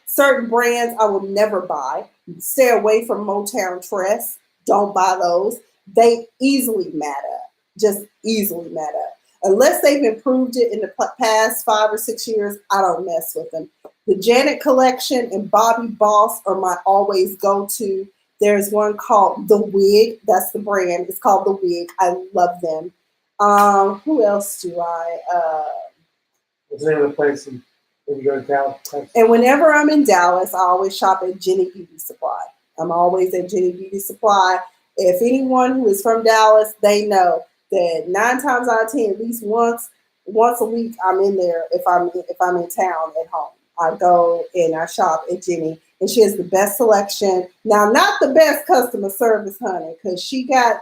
Certain brands I will never buy. Stay away from Motown Tress. Don't buy those. They easily mat up. Just easily mat up. Unless they've improved it in the past 5 or 6 years, I don't mess with them. The Janet Collection and Bobby Boss are my always go-to. There's one called The Wig. That's the brand. It's called The Wig. I love them. Who else do I? What's the name of the place When you go to town. And whenever I'm in Dallas, I always shop at Jenny Beauty Supply. I'm always at Jenny Beauty Supply. If anyone who is from Dallas, they know that 9 times out of 10, at least once a week, I'm in there if I'm in town at home. I go and I shop at Jenny, and she has the best selection. Now, not the best customer service, honey, because she got,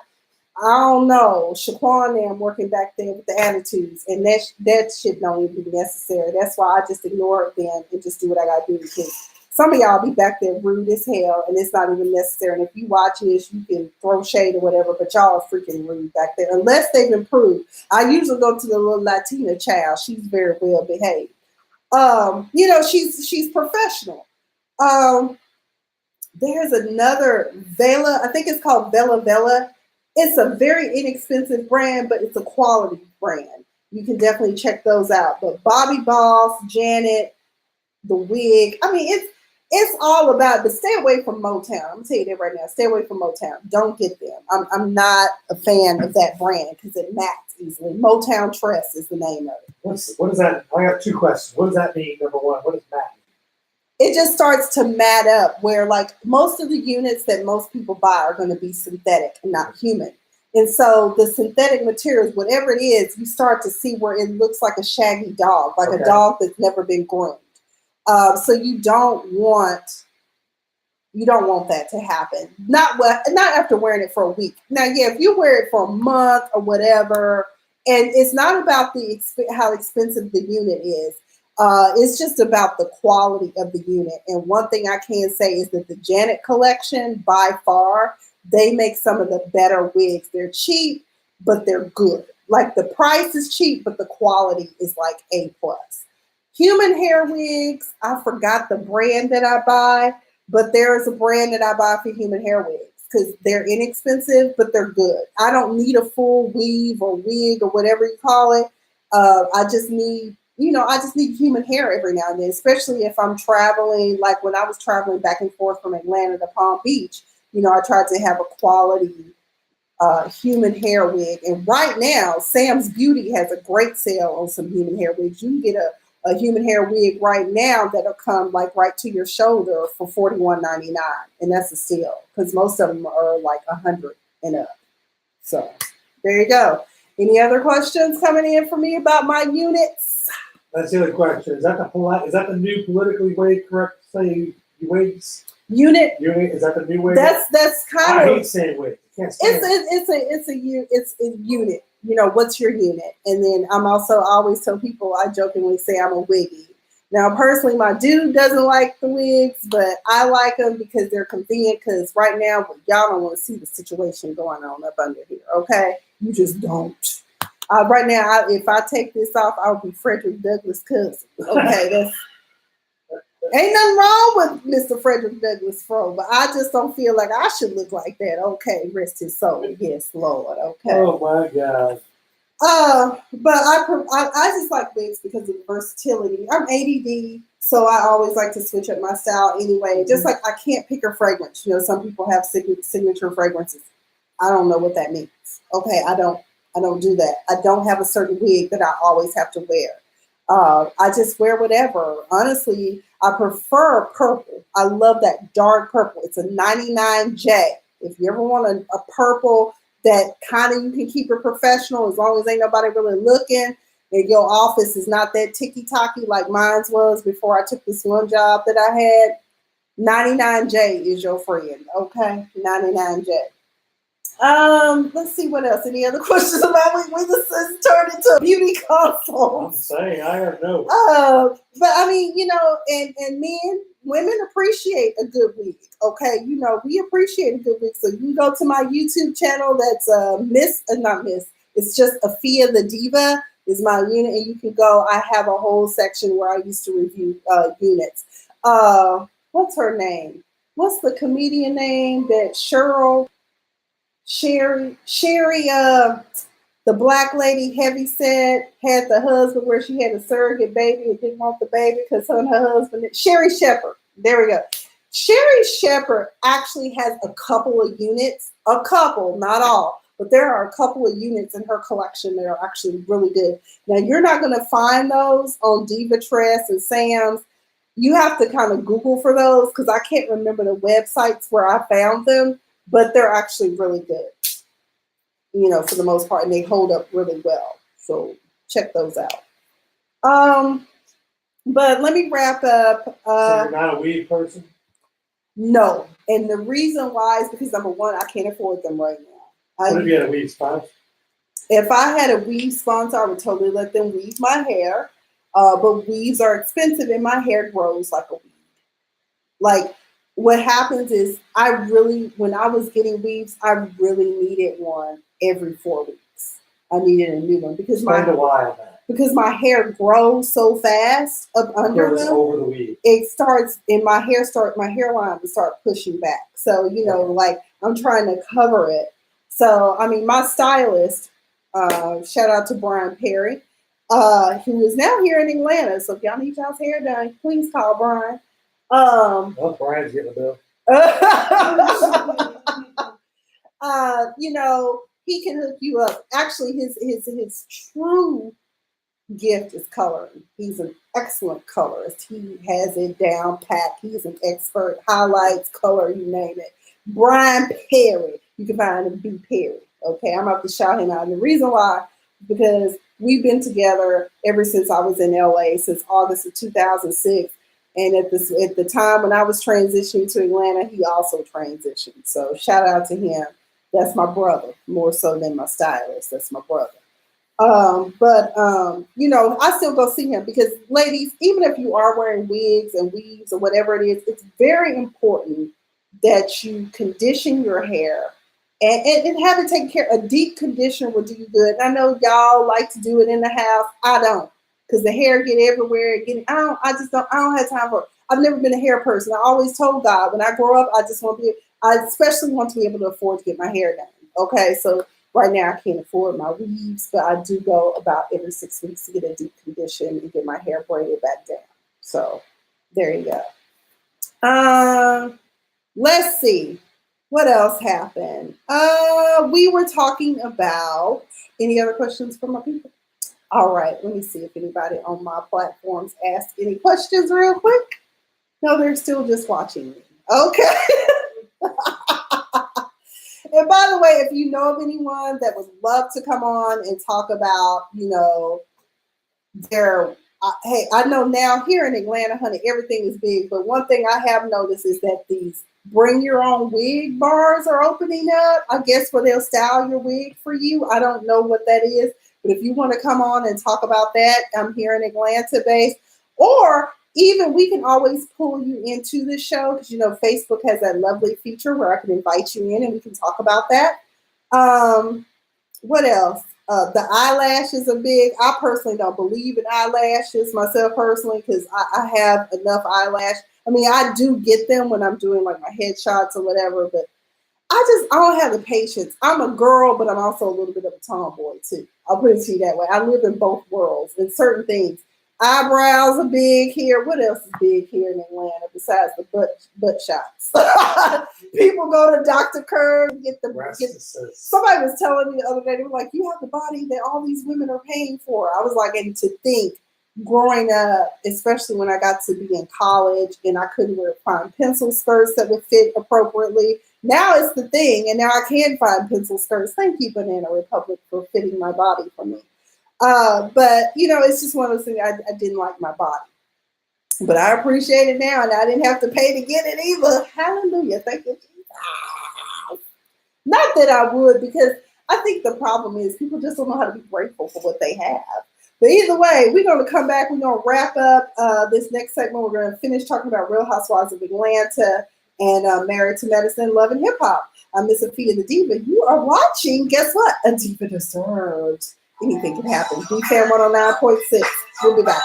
I don't know, Shaquan and them working back there with the attitudes, and that shit don't even be necessary. That's why I just ignore them and just do what I gotta do, because some of y'all be back there rude as hell, and it's not even necessary. And if you watch this, you can throw shade or whatever, but y'all are freaking rude back there, unless they've improved. I usually go to the little Latina child. She's very well behaved. She's professional. There's another Vela, I think it's called Vela. It's a very inexpensive brand, but it's a quality brand. You can definitely check those out. But Bobby Boss, Janet, the wig, I mean, it's all about, but stay away from Motown. I'm gonna tell you that right now. Stay away from Motown. Don't get them. I'm not a fan of that brand because it mats easily. Motown Tress is the name of it. What is that? I got 2 questions. What does that mean? Number one, what does mat mean? It just starts to mat up, where like most of the units that most people buy are going to be synthetic and not human. And so the synthetic materials, whatever it is, you start to see where it looks like a shaggy dog, like a dog that's never been groomed. So you don't want that to happen. Not after wearing it for a week. Now, yeah, if you wear it for a month or whatever, and it's not about how expensive the unit is. It's just about the quality of the unit. And one thing I can say is that the Janet collection, by far, they make some of the better wigs. They're cheap, but they're good. Like the price is cheap, but the quality is like A+. Human hair wigs, I forgot the brand that I buy, but there is a brand that I buy for human hair wigs because they're inexpensive, but they're good. I don't need a full weave or wig or whatever you call it. I just need human hair every now and then, especially if I'm traveling. Like when I was traveling back and forth from Atlanta to Palm Beach, I tried to have a quality human hair wig. And right now, Sam's Beauty has a great sale on some human hair wigs. You can get a human hair wig right now that'll come like right to your shoulder for $41.99, and that's a steal because most of them are like $100 and up. So there you go. Any other questions coming in for me about my units? That's the other question. Is that the new politically correct say wigs? Unit? Is that the new wig? That's kind I of. hate saying wig. It's a unit. What's your unit? And then I always tell people, I jokingly say I'm a wiggy. Now, personally, my dude doesn't like the wigs, but I like them because they're convenient. Because right now, y'all don't want to see the situation going on up under here. Okay, you just don't. Right now, if I take this off, I'll be Frederick Douglass' cousin. Okay, that's. Ain't nothing wrong with Mr. Frederick Douglass fro, but I just don't feel like I should look like that. Okay, rest his soul. Yes, Lord. Okay. Oh my God. But I just like wigs because of the versatility. I'm ADD, so I always like to switch up my style anyway. Just like I can't pick a fragrance. Some people have signature fragrances. I don't know what that means. Okay, I don't do that. I don't have a certain wig that I always have to wear. I just wear whatever. Honestly, I prefer purple. I love that dark purple. It's a 99J. If you ever want a purple that kind of you can keep it professional as long as ain't nobody really looking and your office is not that ticky-tacky like mine was before I took this one job that I had, 99J is your friend, okay? 99J. Let's see what else. Any other questions about when this has turned into a beauty consult? I'm saying I have no. But I mean, and women appreciate a good wig. Okay, we appreciate a good wig. So you can go to my YouTube channel. That's not Miss. It's just Afia the Diva is my unit, and you can go. I have a whole section where I used to review units. What's her name? What's the comedian name that Sherry, the black lady Heavyset had the husband where she had a surrogate baby and didn't want the baby because her and her husband. Sherry Shepherd. There we go. Sherry Shepherd actually has a couple of units, not all, but there are a couple of units in her collection that are actually really good. Now, you're not going to find those on Diva Tress and Sam's. You have to kind of Google for those because I can't remember the websites where I found them, but they're actually really good, for the most part, and they hold up really well. So check those out. But let me wrap up. So you're not a weed person? No. And the reason why is because, number one, I can't afford them right now. What if you had a weed sponsor? If I had a weave sponsor, I would totally let them weave my hair. But weaves are expensive and my hair grows like a weed. Like, what happens is when I was getting weaves, I really needed one every 4 weeks. I needed a new one because my hair grows so fast up under them. Over the weave. It starts in my hairline to start pushing back. So, like I'm trying to cover it. So, I mean, my stylist, shout out to Brian Perry, who is now here in Atlanta. So if y'all need y'all's hair done, please call Brian. Well, Brian's getting a bill. He can hook you up. Actually, his true gift is coloring. He's an excellent colorist. He has it down pat. He's an expert. Highlights, color, you name it. Brian Perry. You can find him B Perry. Okay, I'm about to shout him out. And the reason why is because we've been together ever since I was in LA, since August of 2006. And at the time when I was transitioning to Atlanta, he also transitioned. So shout out to him. That's my brother, more so than my stylist. That's my brother. I still go see him because, ladies, even if you are wearing wigs and weaves or whatever it is, it's very important that you condition your hair and have it taken care of. A deep conditioner will do you good. And I know y'all like to do it in the house. I don't, because the hair get everywhere. I don't have time for it. I've never been a hair person. I always told God when I grow up, I especially want to be able to afford to get my hair done. Okay, so right now I can't afford my weaves, but I do go about every 6 weeks to get a deep condition and get my hair braided back down. So there you go. Let's see. What else happened? We were talking about any other questions from my people? All right, let me see if anybody on my platforms asked any questions real quick. No, they're still just watching me. Okay. And by the way, if you know of anyone that would love to come on and talk about, hey, I know now here in Atlanta, honey, everything is big. But one thing I have noticed is that these bring your own wig bars are opening up. I guess where they'll style your wig for you. I don't know what that is. But if you want to come on and talk about that, I'm here in Atlanta based. Or even we can always pull you into the show because, Facebook has that lovely feature where I can invite you in and we can talk about that. What else? The eyelashes are big. I personally don't believe in eyelashes myself personally because I have enough eyelash. I mean, I do get them when I'm doing like my headshots or whatever, but I don't have the patience. I'm a girl, but I'm also a little bit of a tomboy too. I'll put it to you that way. I live in both worlds and certain things. Eyebrows are big here. What else is big here in Atlanta besides the butt shots? People go to Dr. Kerr and get somebody was telling me the other day, they were like, you have the body that all these women are paying for. I was like, and to think growing up, especially when I got to be in college and I couldn't find pencil skirts that would fit appropriately. Now it's the thing, and now I can find pencil skirts. Thank you, Banana Republic, for fitting my body for me. But it's just one of those things. I didn't like my body, but I appreciate it now, and I didn't have to pay to get it either. Hallelujah! Thank you, Jesus. Not that I would, because I think the problem is people just don't know how to be grateful for what they have. But either way, we're going to come back. We're going to wrap up this next segment. We're going to finish talking about Real Housewives of Atlanta and Married to Medicine, Love and Hip Hop. I'm Miss Afia the Diva. You are watching, guess what? A Diva Disturbed. Anything can happen. DFAM 109.6. We'll be back.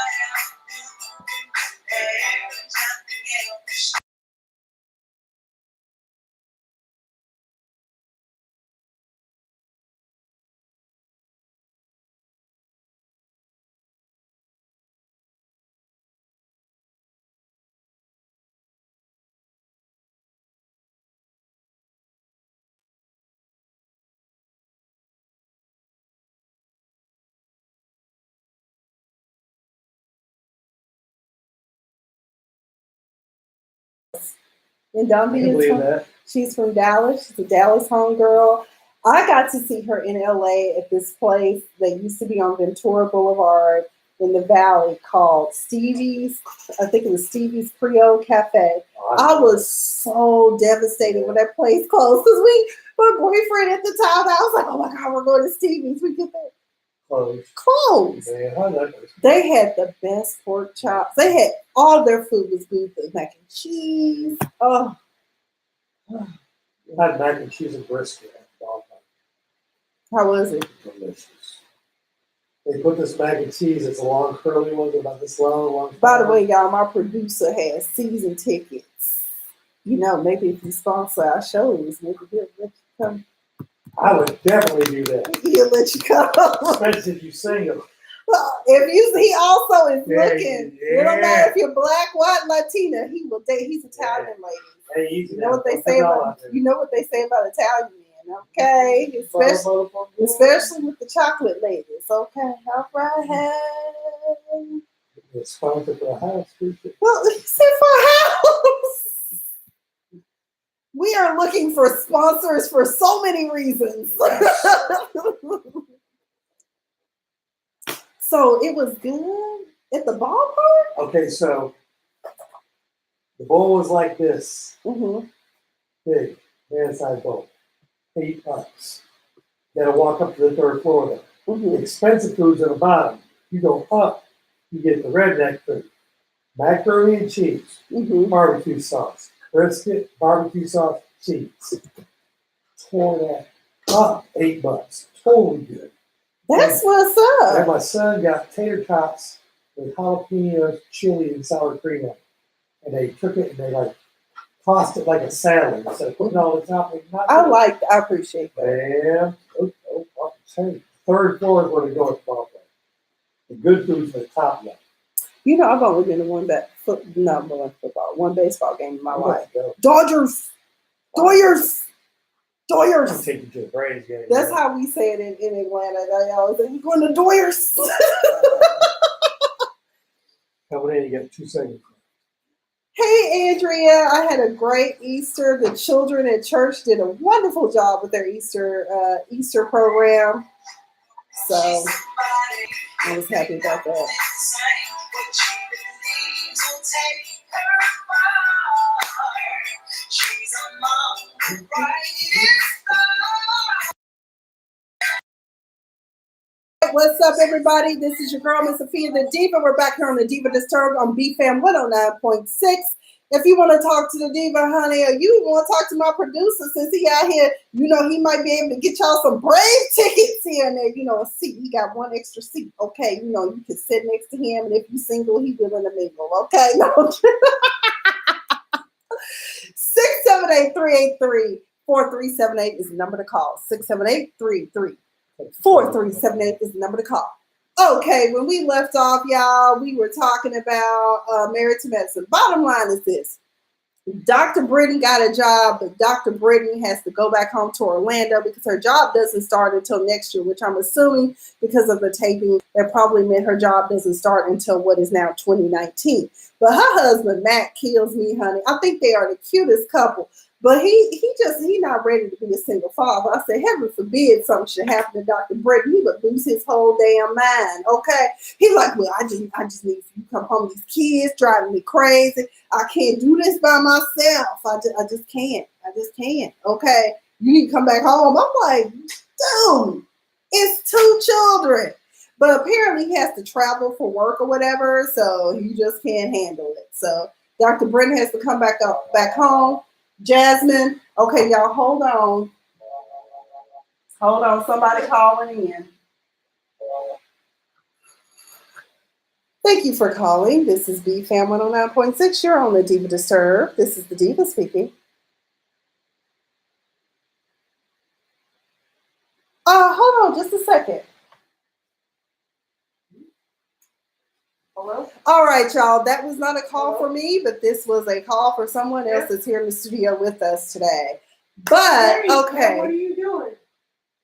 And I Domby can is believe from, that. she's from Dallas. She's a Dallas homegirl. I got to see her in LA at this place that used to be on Ventura Boulevard in the Valley called Stevie's. I think it was Stevie's Creole Cafe. I was so devastated when that place closed because my boyfriend at the time, I was like, oh my God, we're going to Stevie's. We get that closed. Man, how did that go? They had the best pork chops. They had all their food was good. The mac and cheese. Oh, I had mac and cheese and brisket. how was it? Delicious. They put this mac and cheese. It's a long, curly one, about this long. By the way, y'all, my producer has season tickets. You know, maybe if you sponsor our shows, maybe he'll let you come. I would definitely do that. He'll let you come. Especially if you sing them. If you, he also is Yeah, looking. yeah. It don't matter if you're black, white, Latina. He will date. He's Italian, ladies. Hey, easy You know now. what they Don't say take it all about out there. you know what they say about Italian men, okay? Especially with the chocolate ladies, okay? All right. It's sponsored for a house. Well, he said for a house. We are looking for sponsors for so many reasons. So it was good at the ballpark? Okay, so the bowl was like this. Mm-hmm. Big, man-sized bowl. $8. You gotta walk up to the third floor though. Mm-hmm. The expensive food's at the bottom. You go up, you get the redneck food. Macaroni and cheese, Mm-hmm. barbecue sauce, brisket, barbecue sauce, cheese. Tore that up. $8. Totally good. That's what's And up. my son got tater tots with jalapenos, chili, and sour cream on it. And they took it and they like tossed it like a salad instead of putting it all the top. I appreciate that. Man, I'll tell you. Third floor is where they go at the ballpark. The good food's at the top level. You know, I've only been to one one baseball game in my life. Go. Dodgers. I'll take you to the Braves game. That's how we say it in Atlanta. They always say, we're going to Doyers. Coming in, you got 2 seconds. Hey, Andrea. I had a great Easter. The children at church did a wonderful job with their Easter program. So I was happy about that. What's up, everybody? This is your girl, Miss Sophia the Diva. We're back here on the Diva Disturbed on BFAM 109.6. If you want to talk to the Diva, honey, or you even want to talk to my producer, since he out here, you know, he might be able to get y'all some Brave tickets here and there, you know, a seat. He got one extra seat, okay? You know, you can sit next to him, and if you're single, he willing to mingle, okay? No. 678-383-4378 is the number to call. 678-333-4378 is the number to call. Okay, when we left off, y'all, we were talking about Married to Medicine. Bottom line is this. Dr. Britton got a job, but Dr. Britton has to go back home to Orlando because her job doesn't start until next year, which I'm assuming because of the taping, that probably meant her job doesn't start until what is now 2019. But her husband, Matt, kills me, honey. I think they are the cutest couple. But he not ready to be a single father. I said, heaven forbid something should happen to Dr. Britton. He would lose his whole damn mind, okay? He like, well, I just need you to come home. These kids driving me crazy. I can't do this by myself. I just can't. Okay? You need to come back home. I'm like, dude, it's 2 children. But apparently he has to travel for work or whatever, so he just can't handle it. So Dr. Britton has to come back home. Jasmine, okay, y'all, hold on. Somebody calling in. Thank you for calling. This is BFAM 109.6. You're on the Diva Disturbed. This is the Diva speaking. Hold on just a second. Hello? All right, y'all. That was not a call for me, but this was a call for someone else that's here in the studio with us today. But okay. What are you doing?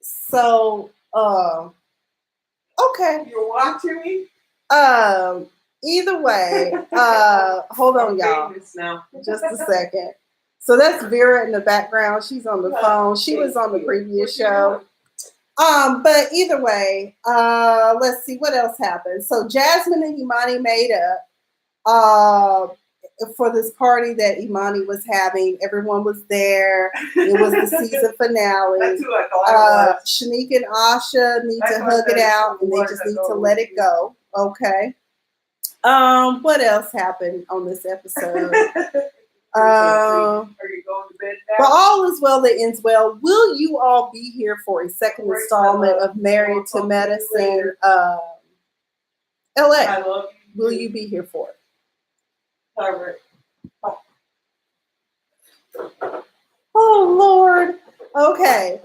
So, okay. You're watching me? Either way, hold on, y'all. Now. Just a second. So that's Vera in the background. She's on the phone. She was on the previous show. But either way, let's see what else happened. So Jasmine and Imani made up for this party that Imani was having. Everyone was there. It was the season finale. Shanique and Asha need to hug it out, and they just need to let it go. Okay. What else happened on this episode? Are you going to bed now? But all is well that ends well. Will you all be here for a second installment of Married to Medicine LA? I love you. Will you be here for it? Cover it. Oh Lord. Okay.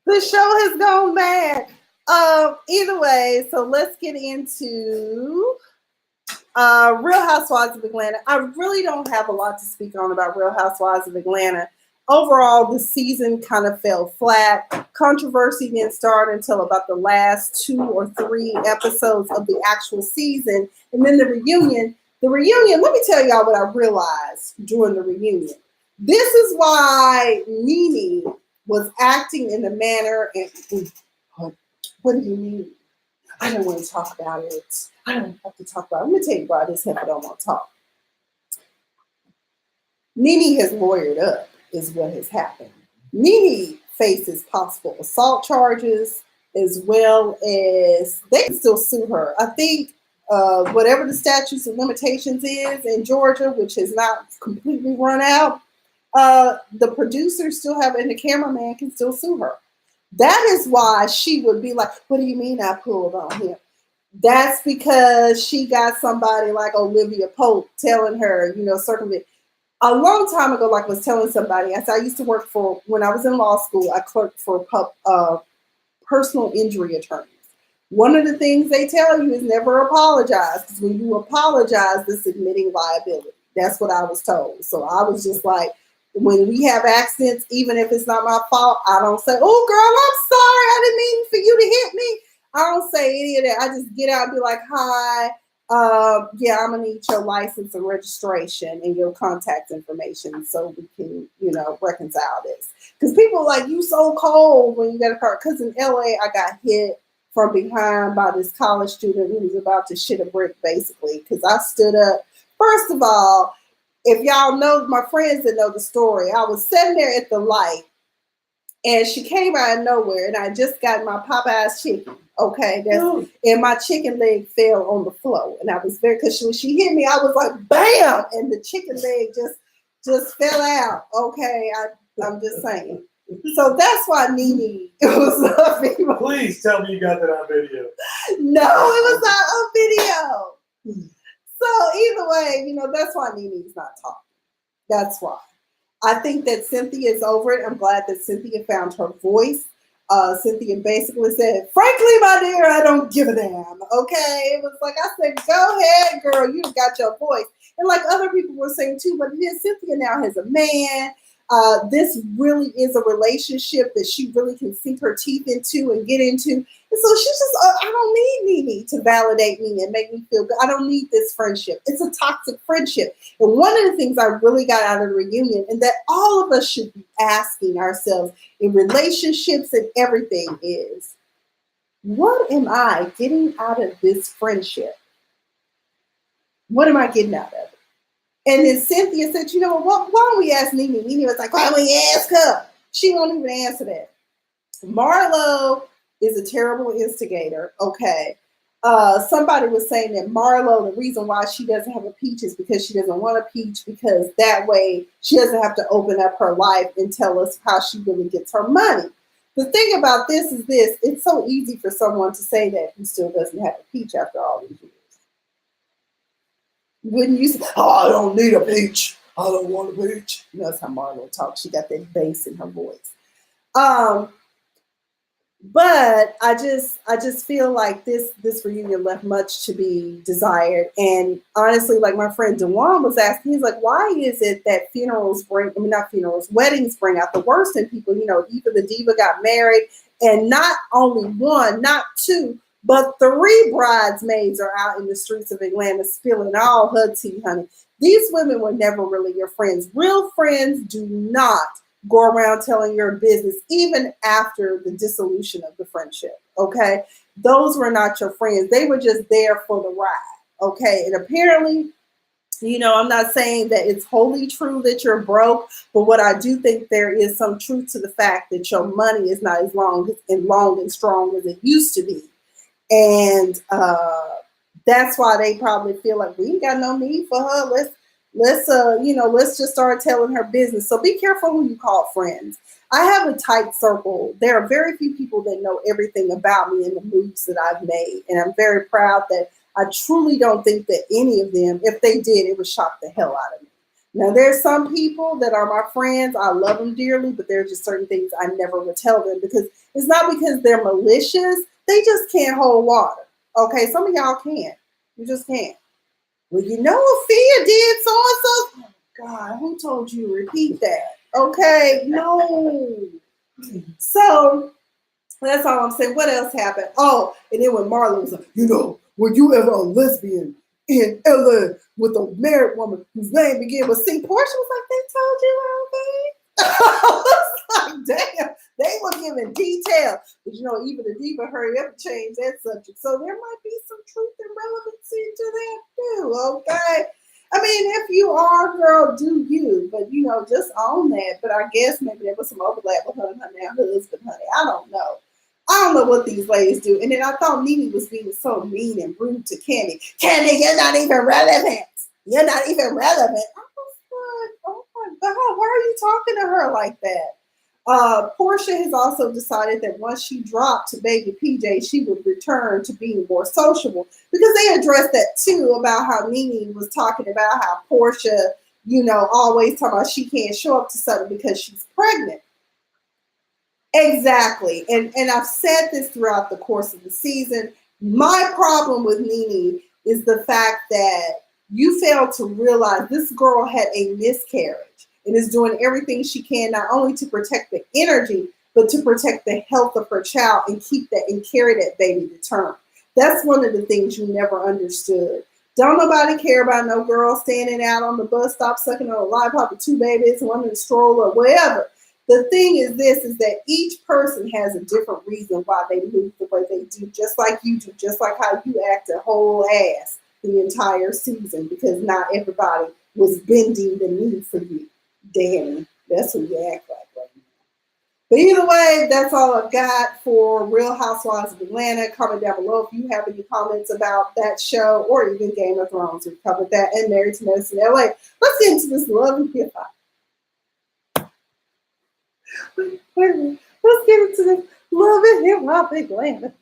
The show has gone bad. Either way, so let's get into Real Housewives of Atlanta. I really don't have a lot to speak on about Real Housewives of Atlanta. Overall, the season kind of fell flat. Controversy didn't start until about the last 2 or 3 episodes of the actual season. And then the reunion, let me tell y'all what I realized during the reunion. This is why Nene was acting in the manner, and what do you mean? I don't want to talk about it. I don't have to talk about it. Let me tell you why this heifer don't want to talk. Nene has lawyered up, is what has happened. Nene faces possible assault charges, as well as they can still sue her. I think whatever the statutes of limitations is in Georgia, which has not completely run out, the producers still have, and the cameraman can still sue her. That is why she would be like, what do you mean I pulled on him? That's because she got somebody like Olivia Pope telling her, circumvent. A long time ago, like I was telling somebody, I used to work for, when I was in law school, I clerked for personal injury attorneys. One of the things they tell you is never apologize, because when you apologize, that's admitting liability. That's what I was told. So I was just like, when we have accidents, even if it's not my fault, I don't say, oh, girl, I'm sorry. I didn't mean for you to hit me. I don't say any of that. I just get out and be like, hi, yeah, I'm going to need your license and registration and your contact information so we can, reconcile this. Because people are like, you so cold when you got a car. Because in LA, I got hit from behind by this college student who was about to shit a brick, basically, because I stood up. First of all, if y'all know, my friends that know the story, I was sitting there at the light and she came out of nowhere and I just got my Popeye's chicken. Okay. And my chicken leg fell on the floor. And I was because when she hit me, I was like, bam! And the chicken leg just fell out. Okay. I'm just saying. So that's why Nene was laughing. Please tell me you got that on video. No, it was not on video. So either way, that's why Nene's not talking. That's why. I think that Cynthia is over it. I'm glad that Cynthia found her voice. Cynthia basically said, frankly, my dear, I don't give a damn. Okay. It was like, I said, go ahead, girl. You got your voice. And like other people were saying too, but Cynthia now has a man. This really is a relationship that she really can sink her teeth into and get into. And so she's just, I don't need Nene to validate me and make me feel good. I don't need this friendship. It's a toxic friendship. And one of the things I really got out of the reunion, and that all of us should be asking ourselves in relationships and everything, is, what am I getting out of this friendship? What am I getting out of it? And then Cynthia said, why don't we ask Nene? Nene was like, why don't we ask her? She won't even answer that. Marlo is a terrible instigator. Okay. Somebody was saying that Marlo, the reason why she doesn't have a peach is because she doesn't want a peach, because that way she doesn't have to open up her life and tell us how she really gets her money. The thing about this is this, it's so easy for someone to say that who still doesn't have a peach after all these years. Wouldn't you say, oh, I don't need a peach. I don't want a peach. That's how Marlo talks. She got that bass in her voice. But I just feel like this reunion left much to be desired. And honestly, like my friend Dewan was asking, he's like, why is it that weddings bring out the worst in people? Even the Diva got married, and not only one, not two, but 3 bridesmaids are out in the streets of Atlanta spilling all her tea, honey. These women were never really your friends. Real friends do not go around telling your business, even after the dissolution of the friendship. Okay. Those were not your friends. They were just there for the ride. Okay. And apparently, I'm not saying that it's wholly true that you're broke, but what I do think there is some truth to the fact that your money is not as long and strong as it used to be. And that's why they probably feel like we ain't got no need for her. Let's just start telling her business. So be careful who you call friends. I have a tight circle. There are very few people that know everything about me and the moves that I've made. And I'm very proud that I truly don't think that any of them, if they did, it would shock the hell out of me. Now, there's some people that are my friends. I love them dearly, but there are just certain things I never would tell them because it's not because they're malicious. They just can't hold water. Okay, some of y'all can't. You just can't. Well, Afia did so-and-so. Oh, God, who told you to repeat that? Okay, no. So that's all I'm saying. What else happened? Oh, and then when Marlon was like, were you ever a lesbian in LA with a married woman whose name began with C? Portia was like, they told you everything. I was like, damn, they were giving detail. But even the diva hurry up and change that subject. So there might be some truth and relevancy to that too, okay? I mean, if you are, girl, do you. But, just own that. But I guess maybe there was some overlap with her and her now husband, honey. I don't know. I don't know what these ladies do. And then I thought Nene was being so mean and rude to Candy. Candy, you're not even relevant. You're not even relevant. I was like, oh my God, why are you talking to her like that? Portia has also decided that once she dropped to baby PJ, she would return to being more sociable because they addressed that too about how Nene was talking about how Portia, always talking about she can't show up to something because she's pregnant. Exactly. And I've said this throughout the course of the season. My problem with Nene is the fact that you failed to realize this girl had a miscarriage and is doing everything she can, not only to protect the energy, but to protect the health of her child and keep that and carry that baby to term. That's one of the things you never understood. Don't nobody care about no girl standing out on the bus stop sucking on a lollipop with two babies, one in a stroller, whatever. The thing is that each person has a different reason why they move the way they do, just like you do, just like how you act a whole ass the entire season, because not everybody was bending the knee for you. Danny, that's who you act like right now. But either way, that's all I've got for Real Housewives of Atlanta. Comment down below if you have any comments about that show or even Game of Thrones. We've covered that and Married to Medicine LA. Let's get into this love and hip hop. Wait a minute. Let's get into this love and hip hop Atlanta.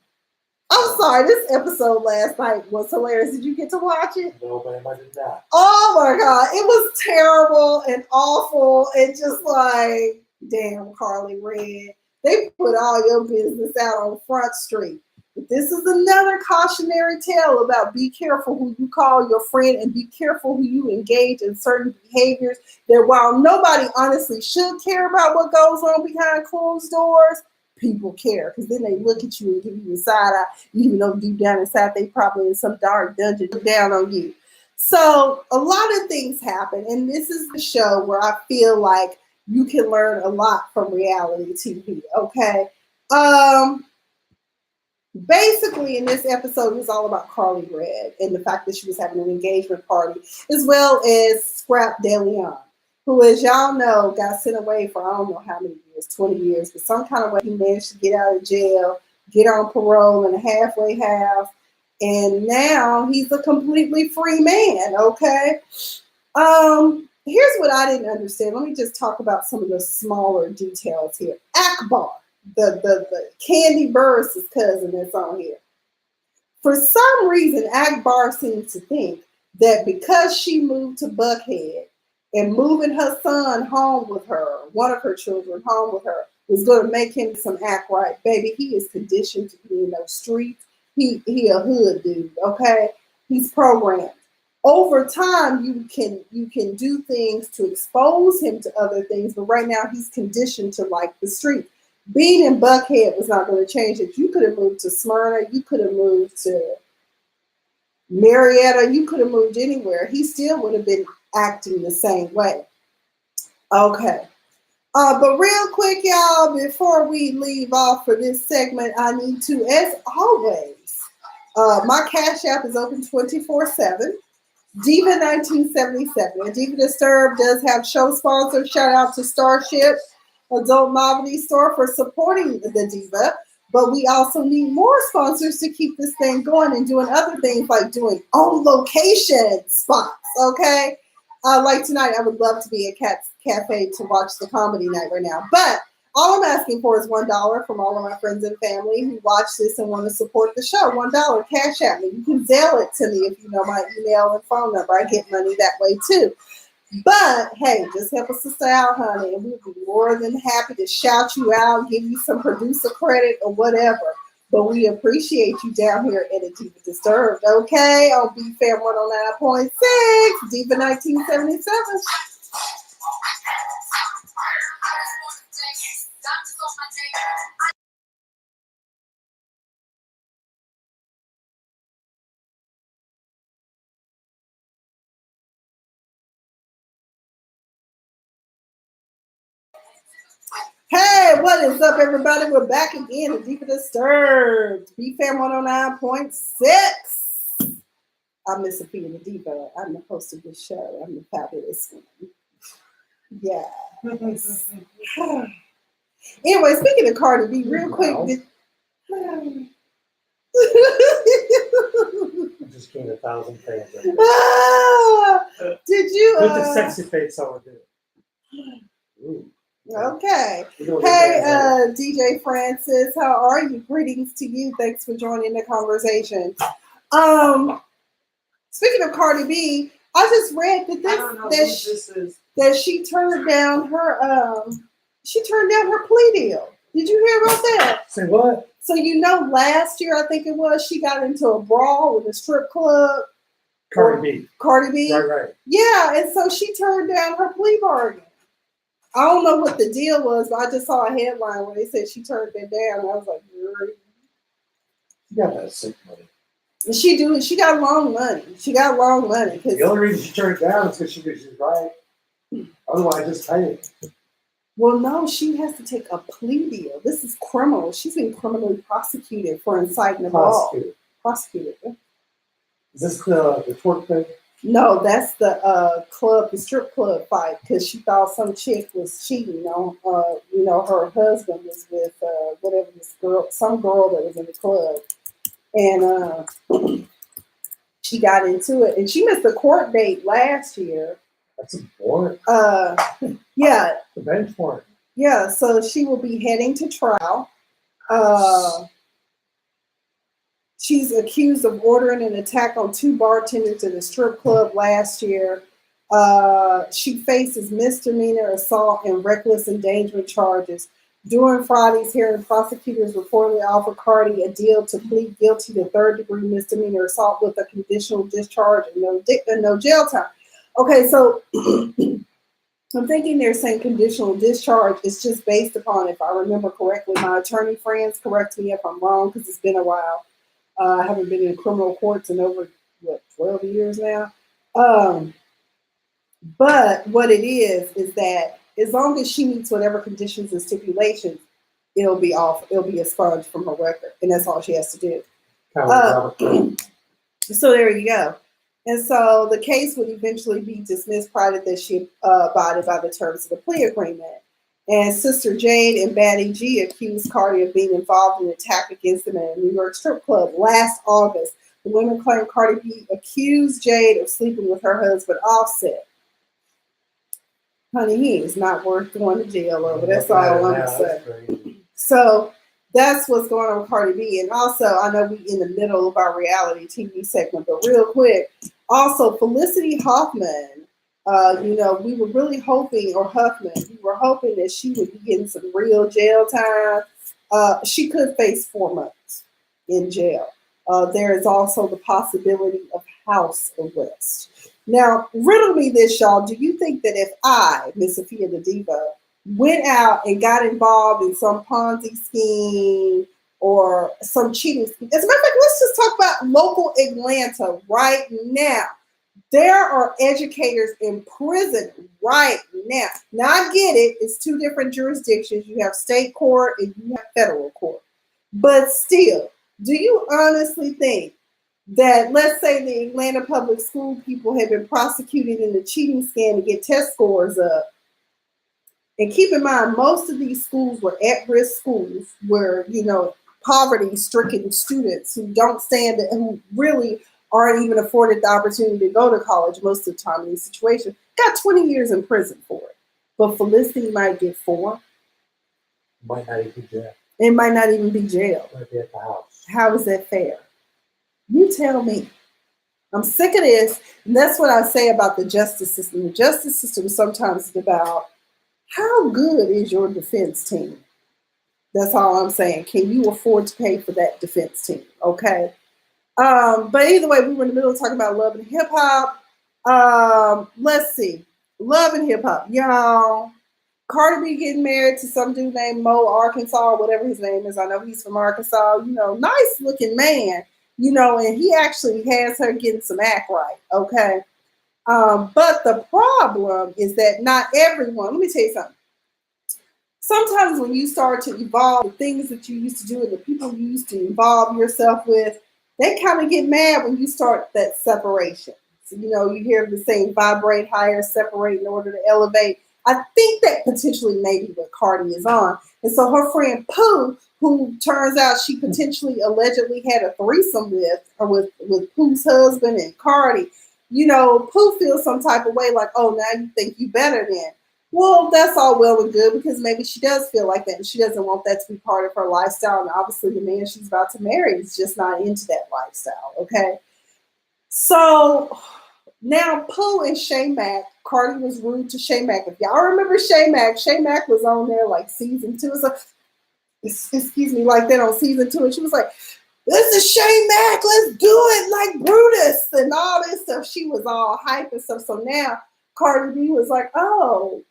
I'm sorry, this episode last night was hilarious. Did you get to watch it? No, ma'am, I did not. Oh my God, it was terrible and awful and just like, damn, Carly Red. They put all your business out on Front Street. But this is another cautionary tale about be careful who you call your friend and be careful who you engage in certain behaviors that while nobody honestly should care about what goes on behind closed doors, people care because then they look at you and give you a side eye, even though deep down inside they probably in some dark dungeon down on you. So a lot of things happen, and this is the show where I feel like you can learn a lot from reality TV. Okay. Basically, in this episode, it was all about Carly Red and the fact that she was having an engagement party, as well as Scrap DeLeon, who, as y'all know, got sent away for I don't know how many years, 20 years, but some kind of way he managed to get out of jail, get on parole in a halfway house, and now he's a completely free man, okay? Here's what I didn't understand. Let me just talk about some of the smaller details here. Akbar, the Candy Burris' cousin that's on here. For some reason, Akbar seems to think that because she moved to Buckhead and moving her son home with her, one of her children home with her, was going to make him some act right. Baby, he is conditioned to be in those streets. He a hood dude, okay? He's programmed. Over time, you can do things to expose him to other things, but right now he's conditioned to like the street. Being in Buckhead was not going to change it. You could have moved to Smyrna. You could have moved to Marietta. You could have moved anywhere. He still would have been acting the same way. Okay. But real quick, y'all, before we leave off for this segment, I need to, as always, my Cash App is open 24/7. Diva 1977. And Diva Disturbed does have show sponsors. Shout out to Starship Adult Novelty Store for supporting the Diva. But we also need more sponsors to keep this thing going and doing other things like doing on location spots. Okay. Like tonight, I would love to be at Cat's Cafe to watch the comedy night right now. But all I'm asking for is $1 from all of my friends and family who watch this and want to support the show. $1, cash at me. You can Zelle it to me if you know my email and phone number. I get money that way too. But hey, just help us to stay out, honey, and we'll be more than happy to shout you out, give you some producer credit or whatever. But we appreciate you down here at the Diva Disturbed, okay? On BFAM 109.6, Diva 1977. Hey, what is up, everybody? We're back again at Diva Disturbed, BFAM 109.6. I'm Miss Sophia the Diva. I'm the host of this show. I'm the fabulous one. Yeah. Anyway, speaking of Cardi B, real quick. I just gained 1,000 fans. Did you? Put the sexy face on it. Ooh. Okay. Hey, DJ Francis, how are you? Greetings to you. Thanks for joining the conversation. Speaking of Cardi B, I just read that she turned down her plea deal. Did you hear about that? Say what? So last year I think it was she got into a brawl with a strip club. Cardi B. Right. Yeah, and so she turned down her plea bargain. I don't know what the deal was, but I just saw a headline where they said she turned it down. And I was like, really? She got that sick money. And she got long money. The only reason she turned it down is because she was right. Otherwise, just pay it. Well, no, she has to take a plea deal. This is criminal. She's been criminally prosecuted for inciting a brawl. Prosecuted. Is this the twerk thing? No, that's the the strip club fight, because she thought some chick was cheating on, her husband was with some girl that was in the club, and she got into it, and she missed the court date last year. That's a warrant. Yeah. The bench warrant. Yeah, so she will be heading to trial. She's accused of ordering an attack on 2 bartenders at a strip club last year. She faces misdemeanor assault and reckless endangerment charges. During Friday's hearing, prosecutors reportedly offered Cardi a deal to plead guilty to 3rd-degree misdemeanor assault with a conditional discharge and no jail time. Okay, so I'm thinking they're saying conditional discharge is just based upon, if I remember correctly, my attorney friends, correct me if I'm wrong because it's been a while. I haven't been in criminal courts in over, 12 years now. But what it is that as long as she meets whatever conditions and stipulations, it'll be expunged from her record. And that's all she has to do. So there you go. And so the case would eventually be dismissed provided that she abided by the terms of the plea agreement. And Sister Jade and Batty G accused Cardi of being involved in an attack against them at a New York strip club last August. The women claimed Cardi B accused Jade of sleeping with her husband Offset. Honey, he is not worth going to jail over. That's all I'm going to say. So that's what's going on with Cardi B. And also, I know we're in the middle of our reality TV segment, but real quick, also Felicity Huffman, we were really hoping, we were hoping that she would be getting some real jail time. She could face 4 months in jail. There is also the possibility of house arrest. Now, riddle me this, y'all. Do you think that if I, Miss Sophia the Diva, went out and got involved in some Ponzi scheme or some cheating scheme? As a matter of fact, let's just talk about local Atlanta right now. There are educators in prison right now. Now I get it, it's two different jurisdictions. You have state court and you have federal court. But still, do you honestly think that, let's say, the Atlanta public school people have been prosecuted in the cheating scandal to get test scores up? And keep in mind, most of these schools were at-risk schools where, poverty-stricken students who don't stand, who really aren't even afforded the opportunity to go to college most of the time in these situations, got 20 years in prison for it. But Felicity might get 4. Might not even be jail. It might not even be jail. Might be at the house. How is that fair? You tell me. I'm sick of this. And that's what I say about the justice system. The justice system sometimes is about how good is your defense team? That's all I'm saying. Can you afford to pay for that defense team? Okay. But either way, we were in the middle of talking about love and hip hop. Let's see. Love and hip hop. Y'all, Cardi B getting married to some dude named Mo Arkansas, whatever his name is. I know he's from Arkansas. Nice looking man. And he actually has her getting some act right. Okay. But the problem is that not everyone, let me tell you something. Sometimes when you start to evolve the things that you used to do and the people you used to involve yourself with, they kind of get mad when you start that separation. So, you hear the saying, vibrate higher, separate in order to elevate. I think that potentially may be what Cardi is on. And so her friend Pooh, who turns out she potentially allegedly had a threesome with Pooh's husband and Cardi, Pooh feels some type of way like, oh, now you think you better than. Well, that's all well and good because maybe she does feel like that and she doesn't want that to be part of her lifestyle. And obviously the man she's about to marry is just not into that lifestyle, okay? So now Pooh and Shay Mack, Cardi was rude to Shay Mack. If y'all remember Shay Mack was on there like season 2. So, excuse me, like that on season 2. And she was like, this is Shay Mack, let's do it like Brutus and all this stuff. She was all hype and stuff. So now Cardi B was like, oh,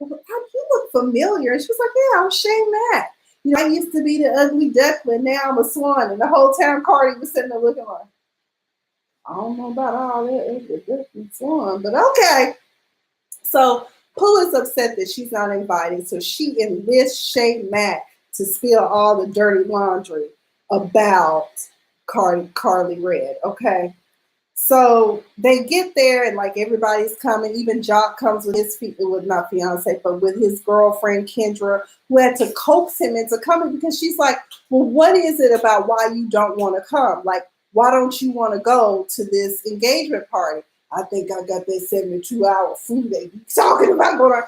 you look familiar. And she was like, yeah, I'm Shay Mack. I used to be the ugly duckling, now I'm a swan. And the whole time Cardi was sitting there looking like, I don't know about all that ugly duckling swan, but okay. So Pooh is upset that she's not invited. So she enlists Shay Mack to spill all the dirty laundry about Carly Red, okay? So they get there and like everybody's coming. Even Jock comes with his not fiance, but with his girlfriend Kendra, who had to coax him into coming because she's like, well, what is it about why you don't want to come? Like, why don't you want to go to this engagement party? I think I got that 72-hour flu they be talking about going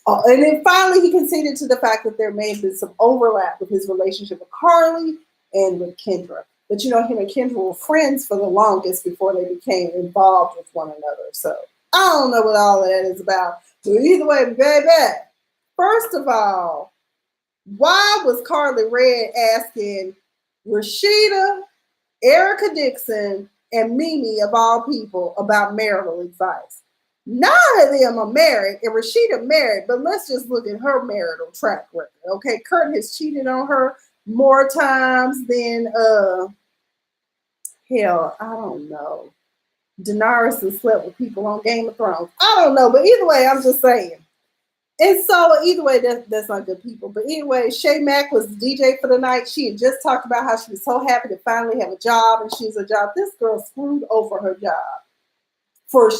on. And then finally he conceded to the fact that there may have been some overlap with his relationship with Carly and with Kendra. But him and Kendra were friends for the longest before they became involved with one another. So I don't know what all of that is about. But either way, baby, first of all, why was Carly Red asking Rashida, Erica Dixon, and Mimi, of all people, about marital advice? None of them are married, and Rashida married, but let's just look at her marital track record. Okay, Kurt has cheated on her more times than hell, I don't know. Daenerys has slept with people on Game of Thrones. I don't know, but either way, I'm just saying. And so either way, that's not good people. But anyway, Shay Mack was the DJ for the night. She had just talked about how she was so happy to finally have a job, and she's a job. This girl screwed over her job for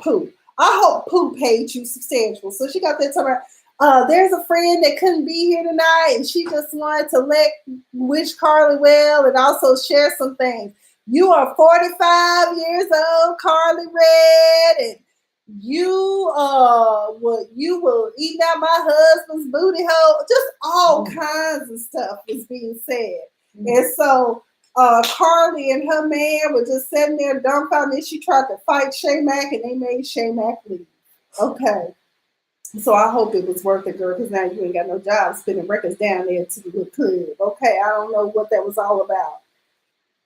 Pooh. I hope Pooh paid you substantial. So she got that time. There's a friend that couldn't be here tonight, and she just wanted to wish Carly well and also share some things. You are 45 years old, Carly Red, and you will eat out my husband's booty hole. Just all kinds of stuff was being said. And so Carly and her man were just sitting there dumbfounded. And she tried to fight Shay Mack, and they made Shay Mack leave. Okay. So I hope it was worth it, girl, because now you ain't got no job spinning records down there to the club. Okay, I don't know what that was all about.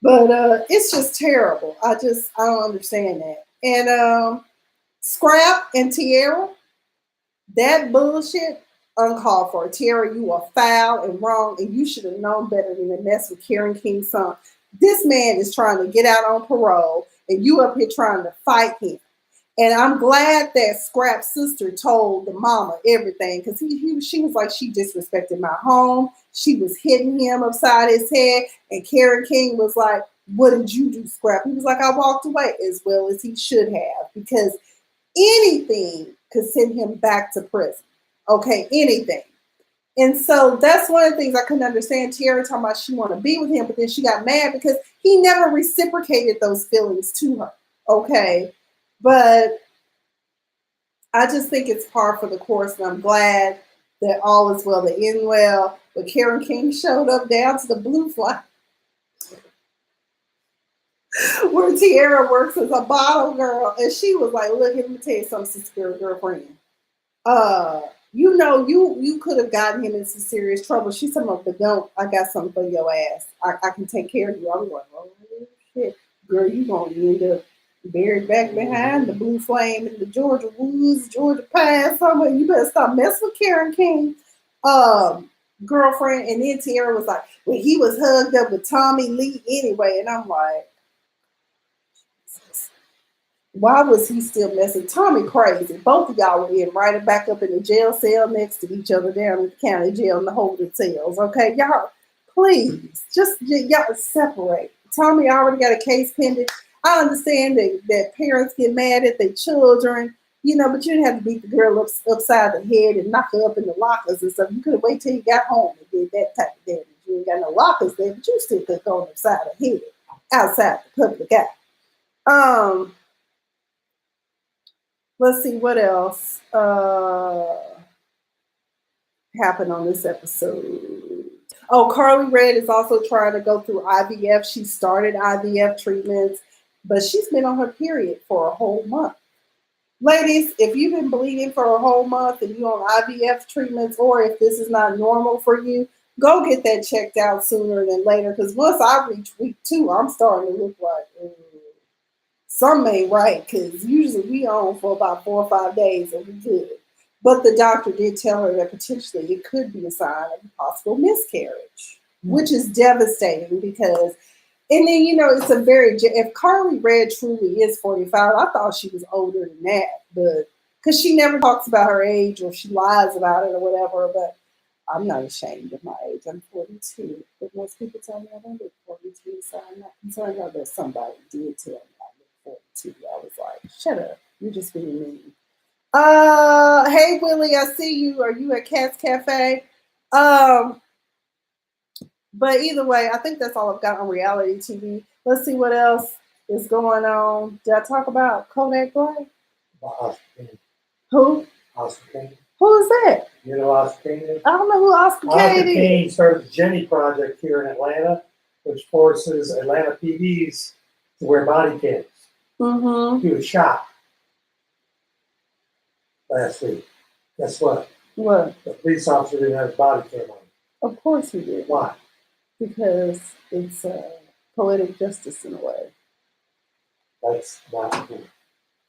But it's just terrible. I don't understand that. And Scrap and Tierra, that bullshit, uncalled for. Tierra, you are foul and wrong, and you should have known better than to mess with Karen King's son. This man is trying to get out on parole, and you up here trying to fight him. And I'm glad that Scrap's sister told the mama everything because she was like, she disrespected my home. She was hitting him upside his head. And Karen King was like, what did you do, Scrap? He was like, I walked away, as well as he should have, because anything could send him back to prison. Okay, anything. And so that's one of the things I couldn't understand. Tiara talking about she wanted to be with him, but then she got mad because he never reciprocated those feelings to her. Okay. But I just think it's par for the course, and I'm glad that all is well that end well. But Karen King showed up down to the blue fly where Tiara works as a bottle girl. And she was like, look, let me tell you something, sister girlfriend. You could have gotten him in some serious trouble. She's talking about, but don't, I got something for your ass. I can take care of you. I'm like, oh shit. Girl, you gonna end up buried back behind the blue flame in the Georgia woods, Georgia pine somewhere. You better stop messing with Karen King. Girlfriend. And then Tiara was like, well, he was hugged up with Tommy Lee anyway. And I'm like, why was he still messing? Tommy crazy. Both of y'all were in right back up in the jail cell next to each other down in the county jail in the holding cells. Okay, y'all, please, just y'all separate. Tommy already got a case pending. I understand that parents get mad at their children, but you didn't have to beat the girl upside the head and knock her up in the lockers and stuff. You could have waited till you got home and did that type of damage. You ain't got no lockers there, but you still could go upside the head outside the public eye. Let's see what else happened on this episode. Oh, Carly Red is also trying to go through IVF. She started IVF treatments, but she's been on her period for a whole month. Ladies, if you've been bleeding for a whole month and you're on IVF treatments, or if this is not normal for you, go get that checked out sooner than later. Because once I reach week 2, I'm starting to look like something ain't right. Because usually we on for about 4 or 5 days and we good. But the doctor did tell her that potentially it could be a sign of a possible miscarriage, which is devastating because, and then, it's a very, if Carly Red truly is 45, I thought she was older than that, but because she never talks about her age or she lies about it or whatever, but I'm not ashamed of my age. I'm 42, but most people tell me I don't look 42, so I'm not concerned. I know that somebody did tell me I look 42. I was like, shut up, you're just being mean. Hey Willie, I see you. Are you at Cat's Cafe? But either way, I think that's all I've got on reality TV. Let's see what else is going on. Did I talk about Kodak Black? Oscar Kane. Who? Oscar Kane. Who is that? You know Oscar Kane is? I don't know who Oscar Kane is. Kane started the Jenny Project here in Atlanta, which forces Atlanta PDs to wear body cams. Mm-hmm. He was shot last week. Guess what? What? The police officer didn't have his body cam on. Of course he did. Why? Because it's poetic justice in a way. That's not cool.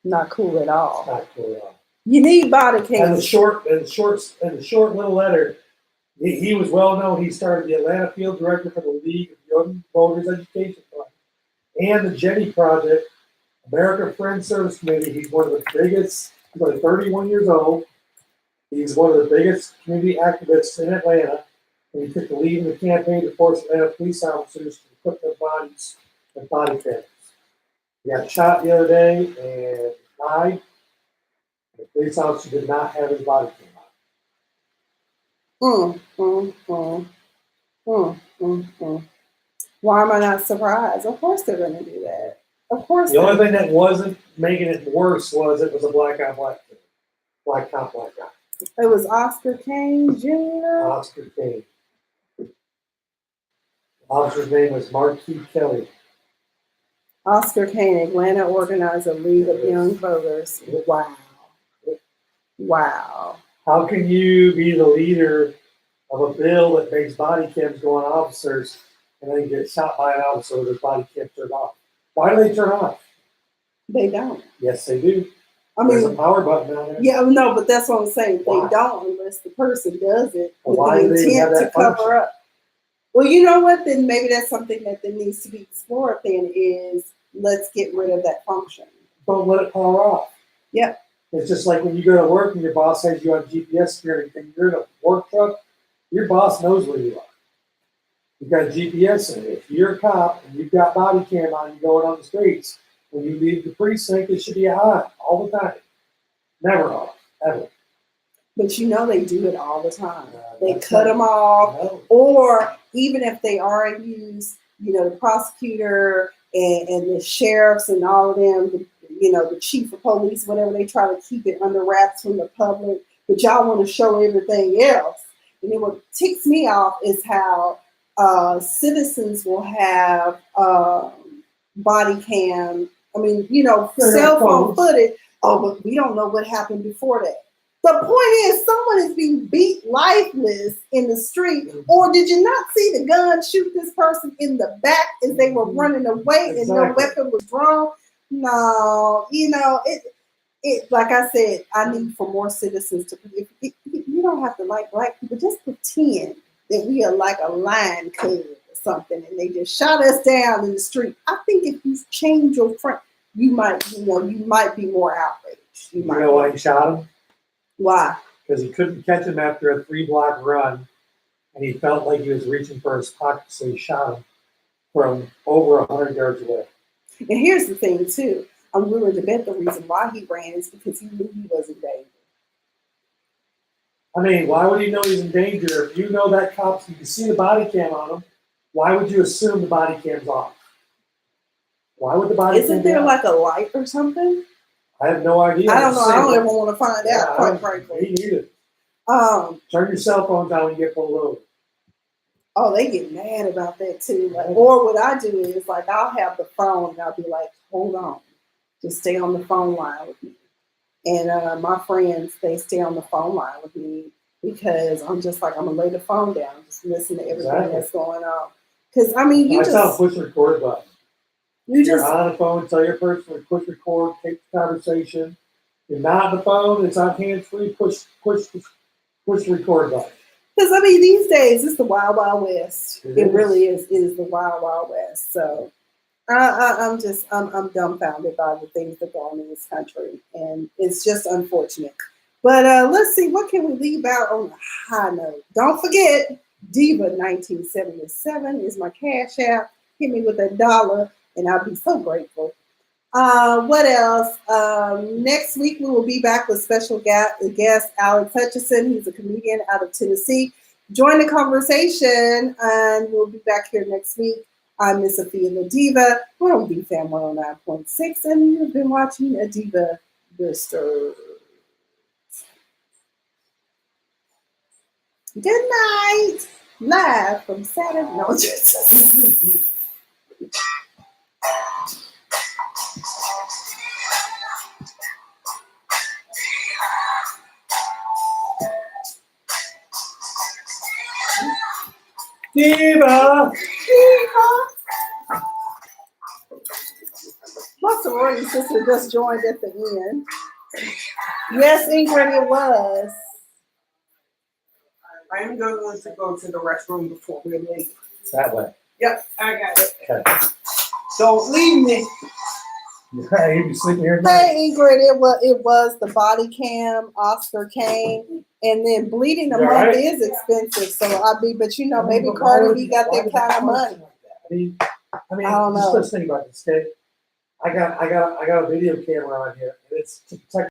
Not cool at all. Not cool at all. You need body cams. And the short little letter, he was well known. He started the Atlanta field director for the League of Young Voters Education Fund and the Jenny Project, American Friends Service Committee. He's one of the biggest. He's only 31 years old. He's one of the biggest community activists in Atlanta. And he took the lead in the campaign to force Atlanta police officers to put their bodies in body cams. He got shot the other day and died. The police officer did not have his body cam on. Why am I not surprised? Of course they're going to do that. Of course. The only thing that wasn't making it worse was it was a black on black thing. Black cop, black guy. It was Oscar Kane Jr. Oscar Kane. The officer's name was Marquis Kelly. Oscar Kane, Atlanta organizer, League of Young Voters. Wow. Wow. How can you be the leader of a bill that makes body cams go on officers and then get shot by an officer with his body cam turned off? Why do they turn off? They don't. Yes, they do. There's a power button down there. Yeah, no, but that's what I'm saying. Why? They don't unless the person does it with Why the do they have intent that to cover function? up. Well, you know what? Then maybe that's something that then needs to be explored. Then is let's get rid of that function. Don't let it power off. Yep. It's just like when you go to work and your boss has you on GPS security and you're in a work truck, your boss knows where you are. You've got GPS in it. If you're a cop and you've got body cam on you going on the streets, when you leave the precinct, it should be on all the time. Never off, ever. But you know they do it all the time. They That's cut right. them off, No. or even if they are in use, you know, the prosecutor and the sheriffs and all of them, you know, the chief of police, whatever, they try to keep it under wraps from the public. But y'all want to show everything else. And then what ticks me off is how citizens will have body cam. I mean, you know, cell phone footage. Oh, but we don't know what happened before that. The point is, someone is being beat lifeless in the street, or did you not see the gun shoot this person in the back as they were running away and no weapon was drawn? No, you know, it. Like I said, I need for more citizens to. You don't have to like black people. Just pretend that we are like a lion cub or something, and they just shot us down in the street. I think if you change your front, you might, you know, you might be more outraged. You know why he shot him? Why? Because he couldn't catch him after a 3-block run, and he felt like he was reaching for his pocket, so he shot him from over 100 yards away. And here's the thing, too. I'm willing to bet the reason why he ran is because he knew he was in danger. I mean, why would he know he's in danger? If you know that cop's, you can see the body cam on him, why would you assume the body cam's off? Why would the body cam Isn't be there off? like a light or something? I have no idea. I don't know. I don't ever want to find out, quite frankly. Me neither. Um, Turn your cell phone down when you get pulled over. Oh, they get mad about that too. Like, or what I do is like I'll have the phone and I'll be like, hold on, just stay on the phone line with me. And my friends, they stay on the phone line with me because I'm just like, I'm gonna lay the phone down, just listen to everything that's going on. Because I mean, I tell them push record button. You're on the phone, tell your person to push record, take the conversation. You're not on the phone, it's on hands free, push the record button. Because I mean, these days it's the wild, wild west. It is. really is the wild, wild west. So I'm dumbfounded by the things that go on in this country, and it's just unfortunate. But let's see, what can we leave out on a high note? Don't forget, Diva 1977 is my cash app. Hit me with $1, and I'll be so grateful. What else? Next week, we will be back with special guest Alex Hutchison. He's a comedian out of Tennessee. Join the conversation, and we'll be back here next week. I'm Miss Sophia the Diva. We're on BFAM 109.6, and you've been watching a Diva Disturbed. Good night. Live from Saturday. No, just. Diva! My sorority sister just joined at the end. Yes, Ingrid, it was. I am going to go to the restroom before we leave. That way. Yep, I got it. Okay. Don't leave me. Yeah, you be sleeping here tonight. Hey, Ingrid, it was the body cam. Oscar came, and then bleeding a You all month right? is expensive. So but you know, maybe Cardi B got that kind of money. I mean, I don't just know. let's think about this, okay? I got a video camera on here, and it's to protect